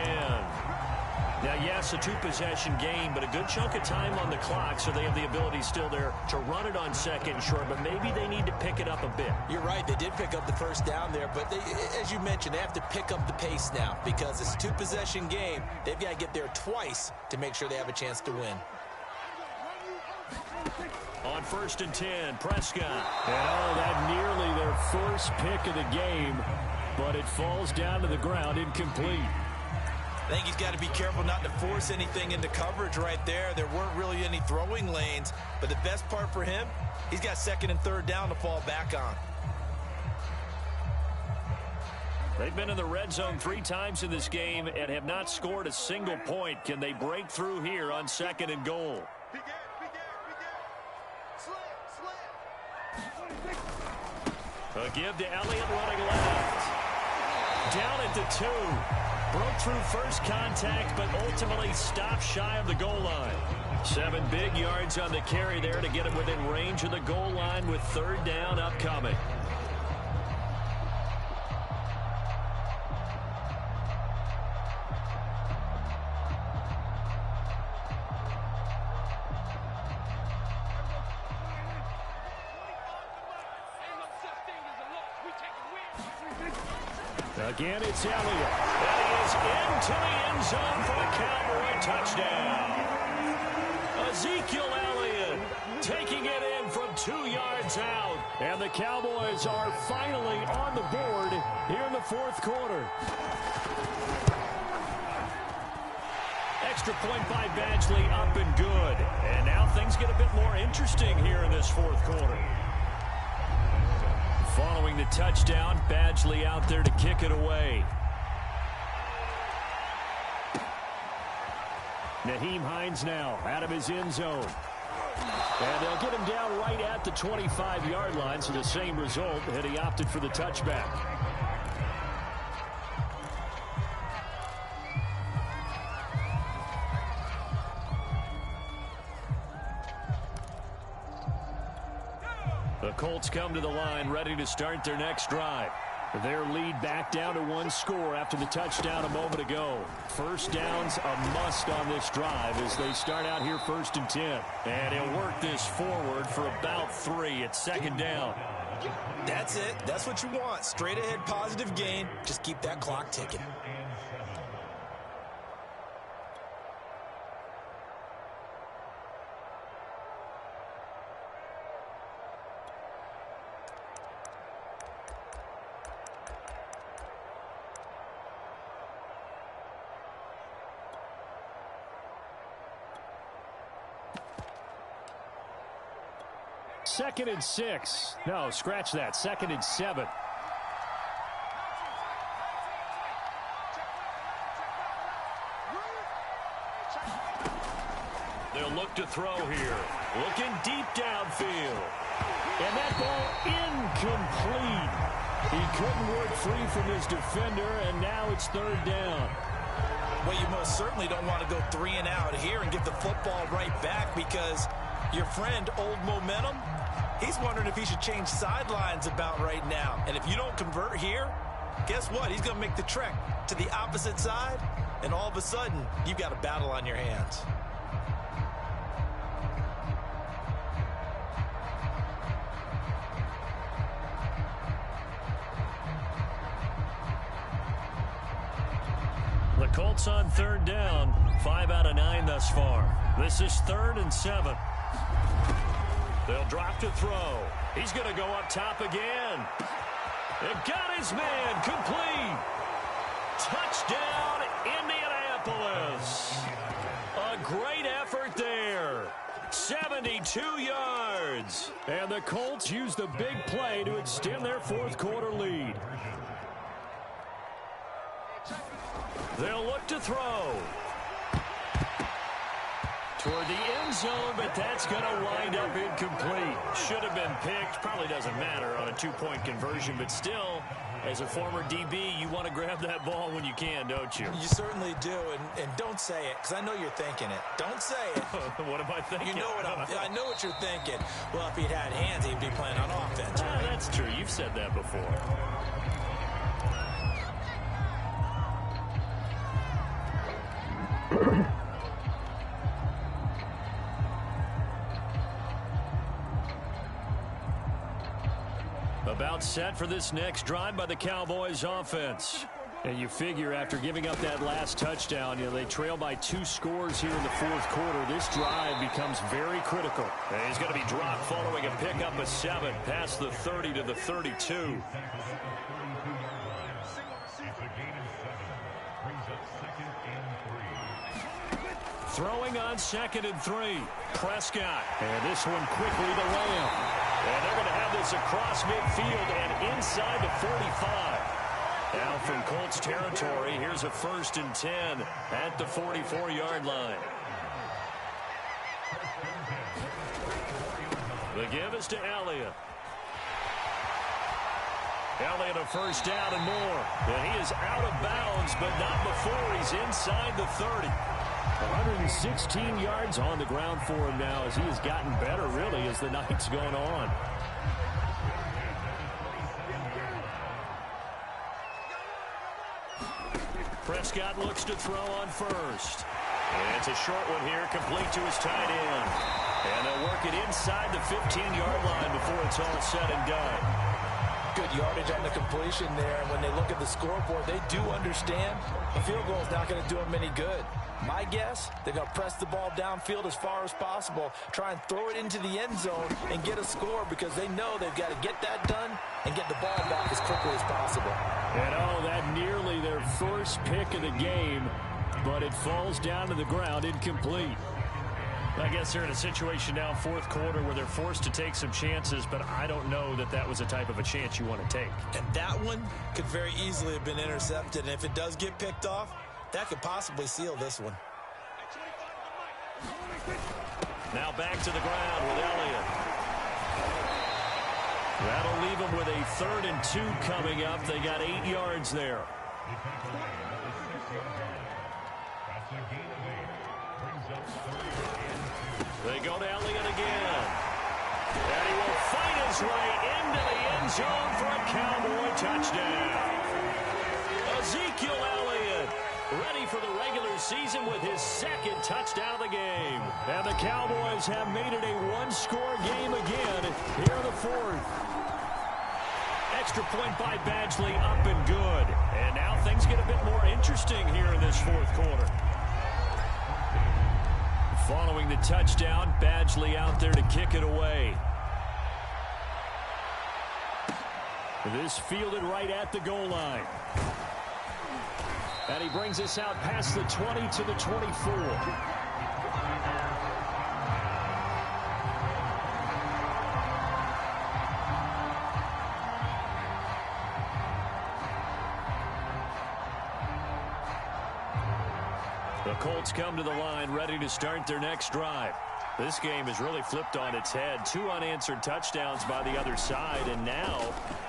Speaker 1: Now, yes, a 2-possession game, but a good chunk of time on the clock, so they have the ability still there to run it on 2nd and short, but maybe they need to pick it up a bit.
Speaker 2: You're right. They did pick up the first down there, but they, as you mentioned, they have to pick up the pace now because it's a 2-possession game. They've got to get there twice to make sure they have a chance to win.
Speaker 1: On 1st and 10, Prescott. And that nearly their first pick of the game, but it falls down to the ground incomplete.
Speaker 2: I think he's got to be careful not to force anything into coverage right there. There weren't really any throwing lanes, but the best part for him, he's got 2nd and 3rd down to fall back on.
Speaker 1: They've been in the red zone 3 times in this game and have not scored a single point. Can they break through here on 2nd and goal? A give to Elliott running left. Down at the 2. Broke through first contact, but ultimately stopped shy of the goal line. 7 big yards on the carry there to get him within range of the goal line with 3rd down upcoming. Again, it's Elliott. And he is into the end zone for a Cowboy touchdown. Ezekiel Elliott taking it in from 2 yards out. And the Cowboys are finally on the board here in the 4th quarter. Extra point by Badgley up and good. And now things get a bit more interesting here in this 4th quarter. Following the touchdown, Badgley out there to kick it away. Nyheim Hines now out of his end zone. And they'll get him down right at the 25-yard line, so the same result, and he opted for the touchback. The Colts come to the line, ready to start their next drive. Their lead back down to 1 score after the touchdown a moment ago. First down's a must on this drive as they start out here 1st and 10. And he'll work this forward for about 3 at 2nd down.
Speaker 2: That's it. That's what you want. Straight ahead positive gain. Just keep that clock ticking.
Speaker 1: Second and 6. No, scratch that. 2nd and 7. They'll look to throw here. Looking deep downfield. And that ball incomplete. He couldn't work free from his defender, and now it's 3rd down.
Speaker 2: Well, you most certainly don't want to go 3 and out here and get the football right back because your friend, Old Momentum, he's wondering if he should change sidelines about right now. And if you don't convert here, guess what? He's going to make the trek to the opposite side, and all of a sudden, you've got a battle on your hands.
Speaker 1: The Colts on 3rd down. 5 out of 9 thus far. This is 3rd and 7. They'll drop to throw. He's going to go up top again. It got his man complete. Touchdown, Indianapolis. A great effort there. 72 yards. And the Colts use the big play to extend their 4th quarter lead. They'll look to throw. Toward the end zone, but that's going to wind up incomplete. Should have been picked. Probably doesn't matter on a 2-point conversion, but still, as a former DB, you want to grab that ball when you can, don't you?
Speaker 2: You certainly do, and don't say it, because I know you're thinking it. Don't say it.
Speaker 1: What am I thinking?
Speaker 2: You know what I know what you're thinking. Well, if he'd had hands, he'd be playing on offense. Right?
Speaker 1: That's true. You've said that before. About set for this next drive by the Cowboys offense. And you figure after giving up that last touchdown, they trail by 2 scores here in the 4th quarter. This drive becomes very critical. And he's going to be dropped following a pickup of 7 past the 30 to the 32. Throwing on 2nd and 3. Prescott. And this one quickly to Lamb. And they're going to have this across midfield and inside the 45. Now from Colts territory, here's a 1st and 10 at the 44-yard line. The give is to Elliott. Elliott a 1st down and more. And he is out of bounds, but not before he's inside the 30. 116 yards on the ground for him now as he has gotten better, really, as the night's gone on. Prescott looks to throw on 1st. And it's a short one here, complete to his tight end. And they'll work it inside the 15-yard line before it's all said and done.
Speaker 2: Good yardage on the completion there. And when they look at the scoreboard, they do understand a field goal is not going to do them any good. My guess, they're going to press the ball downfield as far as possible, try and throw it into the end zone and get a score because they know they've got to get that done and get the ball back as quickly as possible.
Speaker 1: And oh, that nearly their first pick of the game, but it falls down to the ground incomplete. I guess they're in a situation now, 4th quarter, where they're forced to take some chances, but I don't know that that was the type of a chance you want to take.
Speaker 2: And that one could very easily have been intercepted, and if it does get picked off, that could possibly seal this one.
Speaker 1: Now back to the ground with Elliott. That'll leave them with a 3rd and 2 coming up. They got 8 yards there. They go to Elliott again. And he will fight his way into the end zone for a Cowboy touchdown. Ezekiel Elliott ready for the regular season with his 2nd touchdown of the game. And the Cowboys have made it a 1-score game again here in the 4th. Extra point by Badgley, up and good. And now things get a bit more interesting here in this 4th quarter. Following the touchdown, Badgley out there to kick it away. This fielded right at the goal line. And he brings us out past the 20 to the 24. The Colts come to the line ready to start their next drive. This game has really flipped on its head. 2 unanswered touchdowns by the other side, and now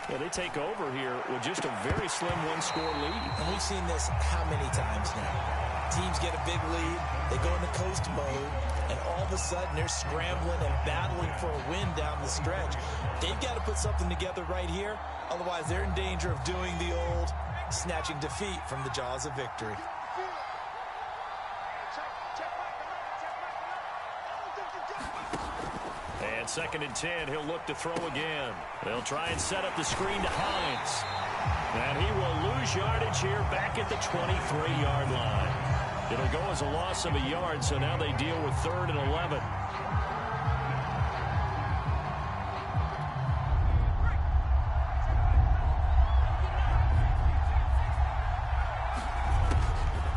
Speaker 1: they take over here with just a very slim 1-score lead.
Speaker 2: And we've seen this how many times now? Teams get a big lead, they go into coast mode, and all of a sudden they're scrambling and battling for a win down the stretch. They've got to put something together right here, otherwise they're in danger of doing the old snatching defeat from the jaws of victory.
Speaker 1: And 2nd and 10, he'll look to throw again. They'll try and set up the screen to Hines. And he will lose yardage here back at the 23-yard line. It'll go as a loss of a yard, so now they deal with 3rd and 11.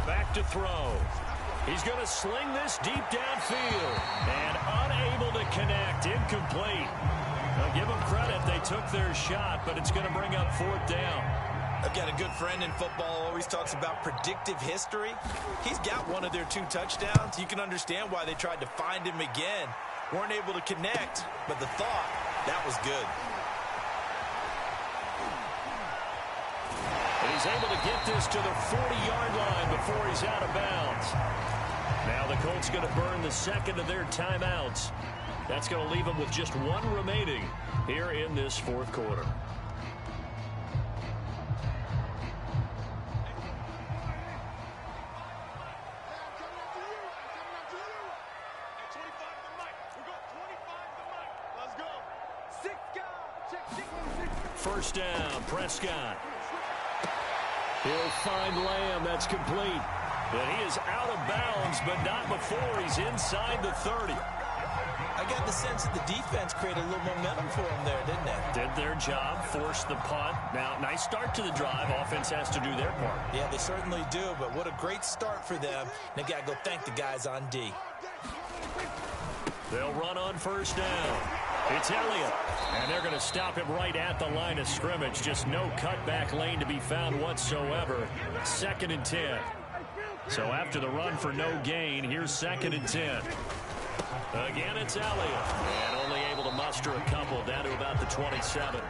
Speaker 1: Back to throw. He's going to sling this deep downfield. And unable to connect. Incomplete. Now give them credit. They took their shot, but it's going to bring up 4th down.
Speaker 2: I've got a good friend in football, always talks about predictive history. He's got one of their 2 touchdowns. You can understand why they tried to find him again. Weren't able to connect, but the thought, that was good.
Speaker 1: And he's able to get this to the 40-yard line before he's out of bounds. Now the Colts going to burn the 2nd of their timeouts. That's going to leave them with just 1 remaining here in this 4th quarter. First down, Prescott. He'll find Lamb. That's complete. But he is out of bounds, but not before he's inside the 30.
Speaker 2: I got the sense that the defense created a little momentum for him there, didn't it?
Speaker 1: Did their job, forced the punt. Now, nice start to the drive. Offense has to do their part.
Speaker 2: Yeah, they certainly do, but what a great start for them. They got to go thank the guys on D.
Speaker 1: They'll run on first down. It's Elliott. And they're going to stop him right at the line of scrimmage. Just no cutback lane to be found whatsoever. 2nd and 10. So after the run for no gain, here's 2nd and 10. Again, it's Elliott. And only able to muster a couple down to about the 27.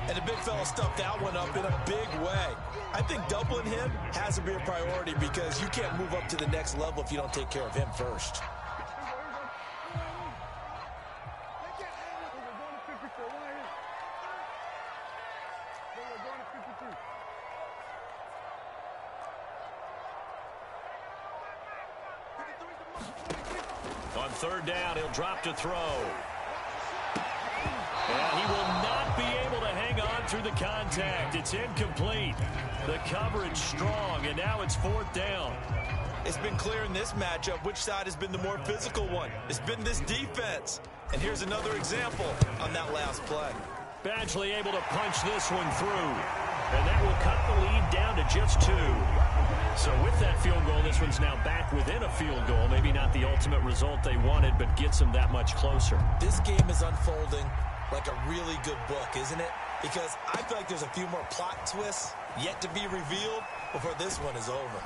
Speaker 2: And the big fella stuffed that one up in a big way. I think doubling him has to be a priority because you can't move up to the next level if you don't take care of him first.
Speaker 1: On 3rd down, he'll drop to throw. And he will not be able to hang on through the contact. It's incomplete. The coverage strong, and now it's 4th down.
Speaker 2: It's been clear in this matchup which side has been the more physical one. It's been this defense. And here's another example on that last play.
Speaker 1: Badgley able to punch this one through. And that will cut the lead down to just 2. So with that field goal, this one's now back within a field goal. Maybe not the ultimate result they wanted, but gets them that much closer.
Speaker 2: This game is unfolding like a really good book, isn't it? Because I feel like there's a few more plot twists yet to be revealed before this one is over.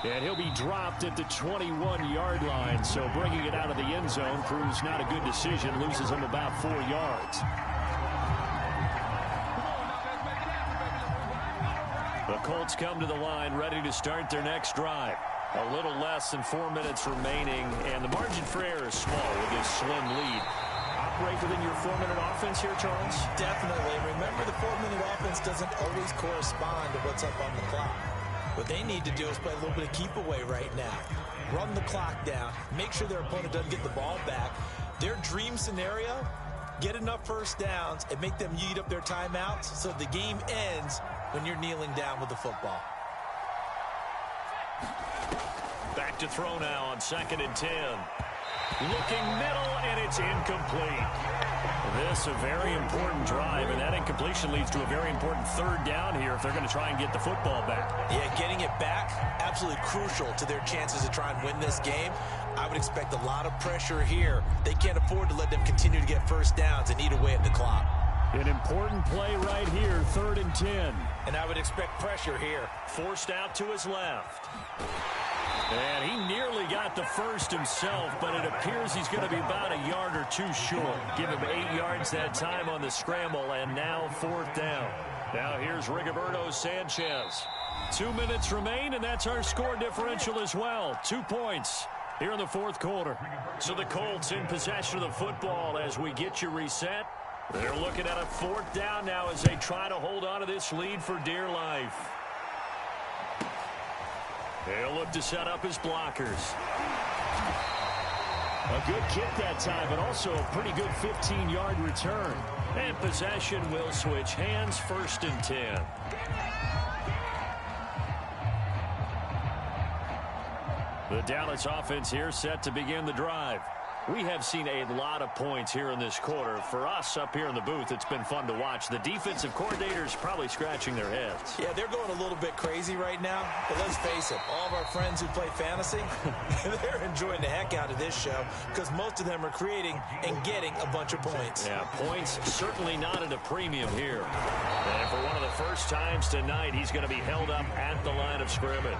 Speaker 1: And he'll be dropped at the 21-yard line, so bringing it out of the end zone proves not a good decision, loses him about 4 yards. The Colts come to the line ready to start their next drive. A little less than 4 minutes remaining, and the margin for error is small with this slim lead. Operate within your 4-minute offense here, Charles?
Speaker 2: Definitely. Remember, the 4-minute offense doesn't always correspond to what's up on the clock. What they need to do is play a little bit of keep away right now. Run the clock down. Make sure their opponent doesn't get the ball back. Their dream scenario, get enough first downs and make them eat up their timeouts so the game ends when you're kneeling down with the football.
Speaker 1: Back to throw now on 2nd and 10. Looking middle, and it's incomplete. This a very important drive, and that incompletion leads to a very important 3rd down here if they're going to try and get the football back.
Speaker 2: Yeah, getting it back, absolutely crucial to their chances to try and win this game. I would expect a lot of pressure here. They can't afford to let them continue to get first downs and eat away at the clock.
Speaker 1: An important play right here, 3rd and 10.
Speaker 2: And I would expect pressure here.
Speaker 1: Forced out to his left. And he nearly got the first himself, but it appears he's going to be about a yard or 2 short. Give him 8 yards that time on the scramble, and now 4th down. Now here's Rigoberto Sanchez. 2 minutes remain, and that's our score differential as well. 2 points here in the 4th quarter. So the Colts in possession of the football as we get you reset. They're looking at a 4th down now as they try to hold on to this lead for dear life. They'll look to set up his blockers. A good kick that time, but also a pretty good 15-yard return. And possession will switch hands, 1st and 10. The Dallas offense here set to begin the drive. We have seen a lot of points here in this quarter. For us up here in the booth, it's been fun to watch. The defensive coordinators probably scratching their heads.
Speaker 2: Yeah, they're going a little bit crazy right now. But let's face it, all of our friends who play fantasy, they're enjoying the heck out of this show because most of them are creating and getting a bunch of points.
Speaker 1: Yeah, points certainly not at a premium here. And for one of the first times tonight, he's going to be held up at the line of scrimmage.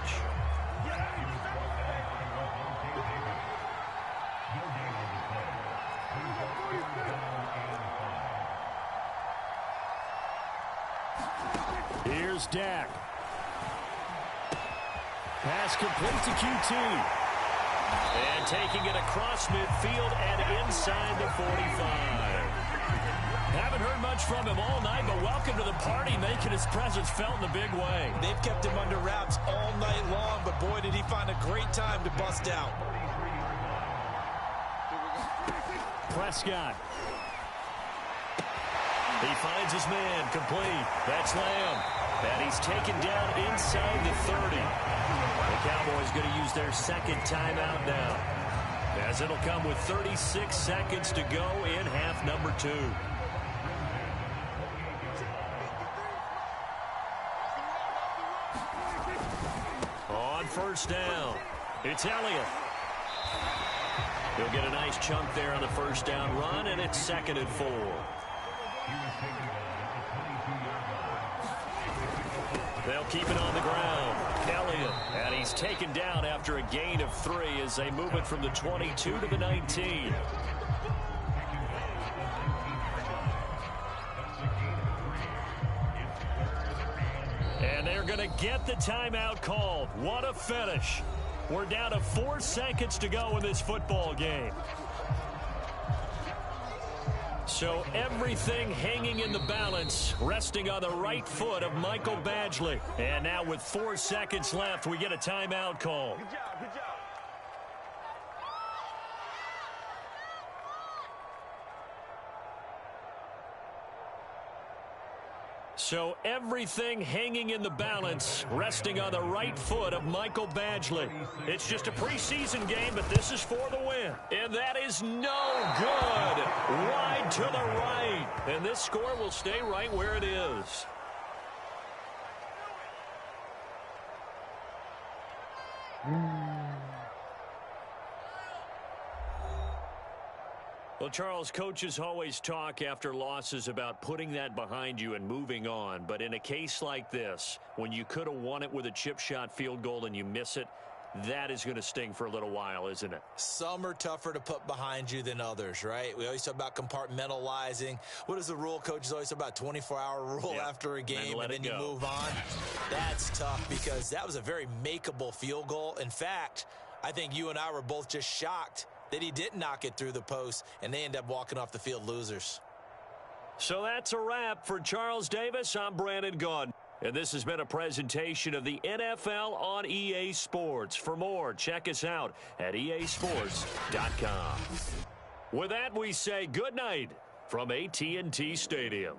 Speaker 1: Here's Dak. Pass complete to QT. And taking it across midfield and inside the 45. Haven't heard much from him all night, but welcome to the party, making his presence felt in a big way.
Speaker 2: They've kept him under wraps all night long, but boy, did he find a great time to bust out.
Speaker 1: Prescott. He finds his man, complete. That's Lamb. And he's taken down inside the 30. The Cowboys going to use their 2nd timeout now, as it'll come with 36 seconds to go in half number 2. On 1st down, it's Elliott. He'll get a nice chunk there on the first down run, and it's 2nd and 4. They'll keep it on the ground. Elliott, and he's taken down after a gain of 3 as they move it from the 22 to the 19. And they're going to get the timeout called. What a finish. We're down to 4 seconds to go in this football game. So everything hanging in the balance, resting on the right foot of Michael Badgley. And now with 4 seconds left, we get a timeout call.
Speaker 3: Good job, good job.
Speaker 1: So everything hanging in the balance, resting on the right foot of Michael Badgley. It's just a preseason game, but this is for the win. And that is no good. Wide to the right. And this score will stay right where it is. Well, Charles, coaches always talk after losses about putting that behind you and moving on. But in a case like this, when you could have won it with a chip shot field goal and you miss it, that is going to sting for a little while, isn't it?
Speaker 2: Some are tougher to put behind you than others, right? We always talk about compartmentalizing. What is the rule? Coaches always talk about 24-hour rule after a game, and then you move on. That's tough because that was a very makeable field goal. In fact, I think you and I were both just shocked that he didn't knock it through the post, and they end up walking off the field losers.
Speaker 1: So that's a wrap for Charles Davis. I'm Brandon Gaudin. And this has been a presentation of the NFL on EA Sports. For more, check us out at easports.com. With that, we say good night from AT&T Stadium.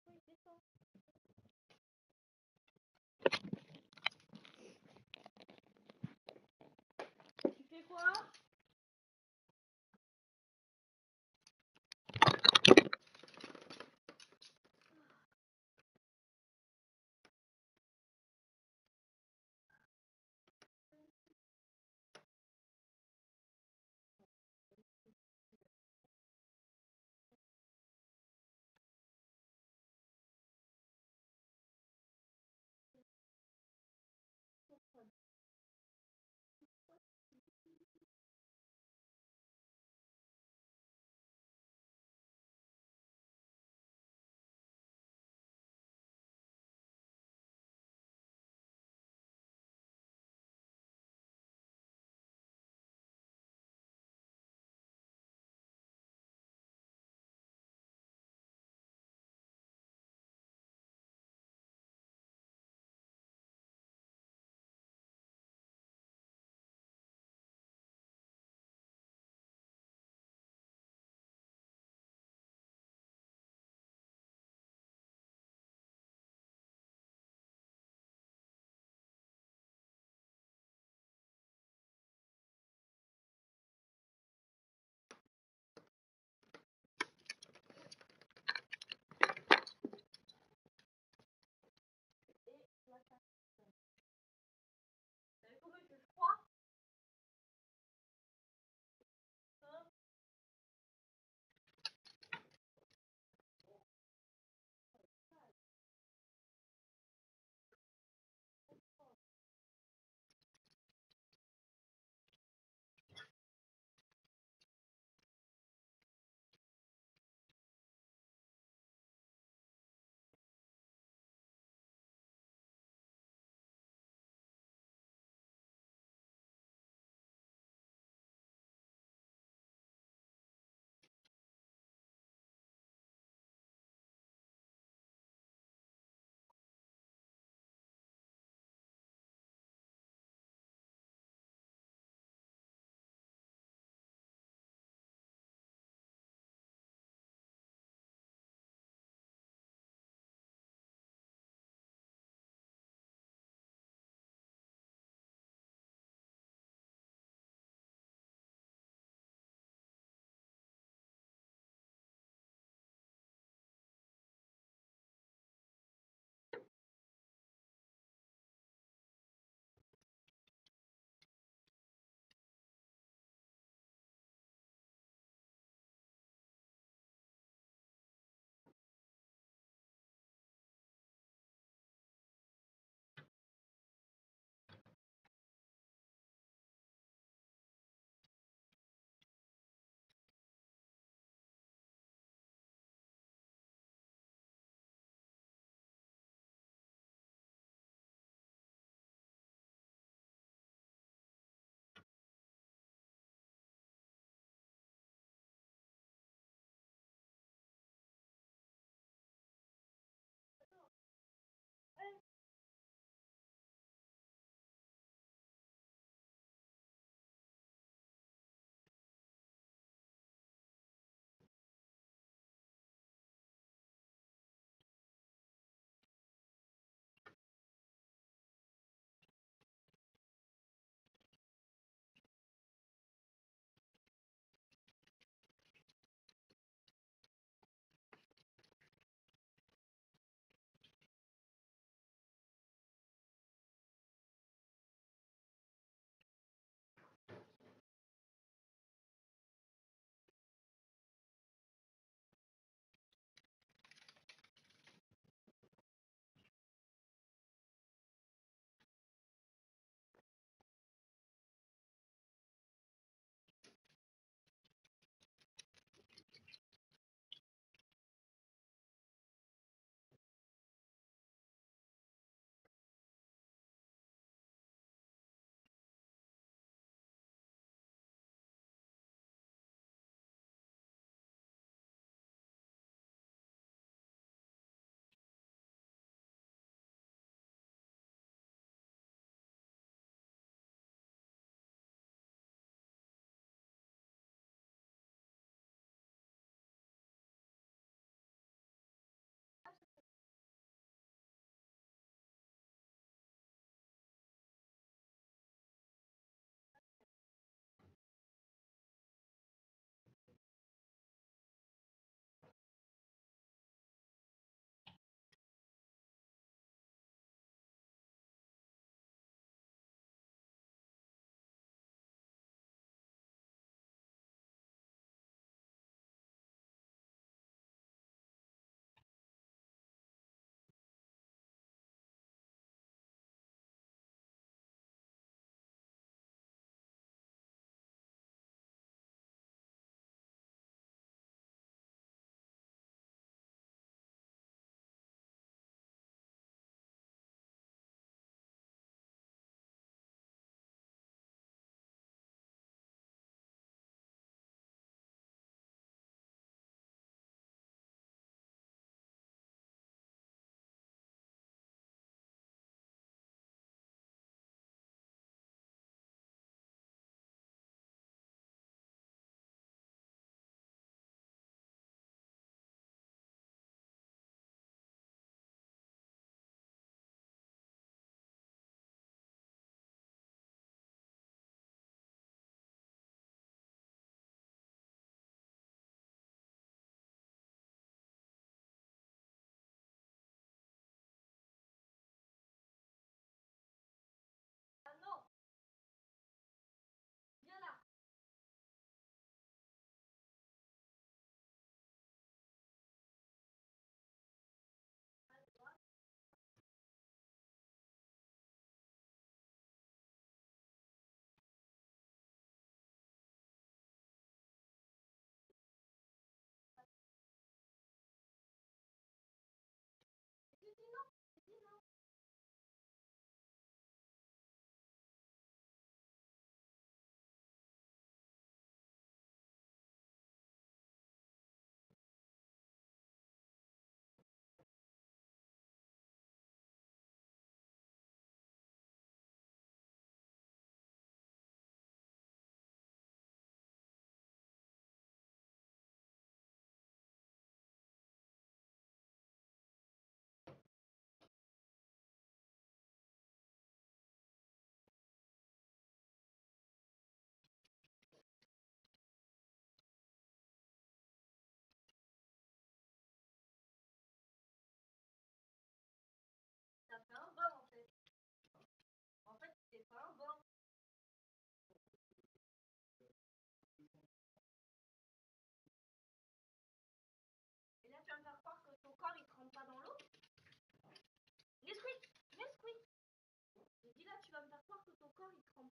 Speaker 4: Tu fais quoi?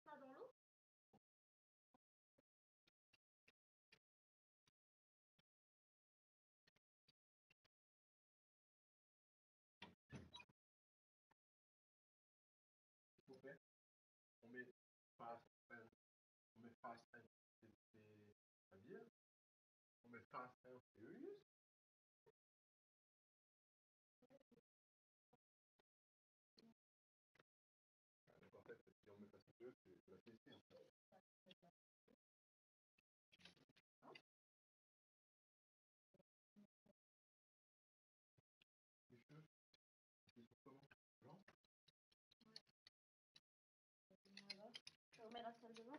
Speaker 4: ça dans l'eau.
Speaker 5: On met Fast and c'est-à-dire, on met Fast and Furious. Donc en fait, si on met Fast and Furious, c'est la CC en fait. Les cheveux, ils sont comment? Blancs?
Speaker 4: Voilà. Je remets la salle de bain.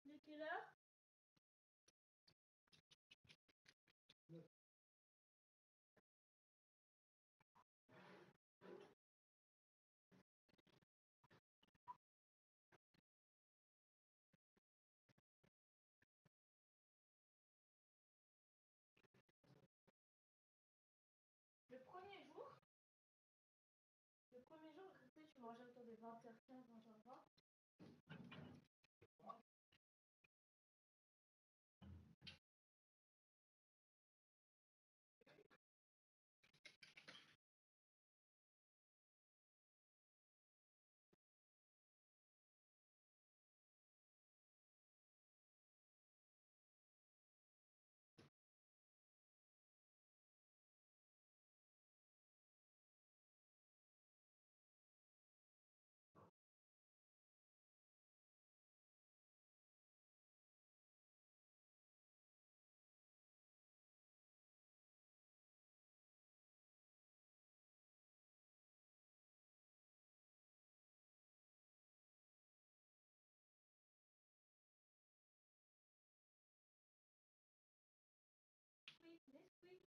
Speaker 4: De quelle heure? Le premier jour, tu mangeais autour de 20h15, 20h20. Oui, Nesquik.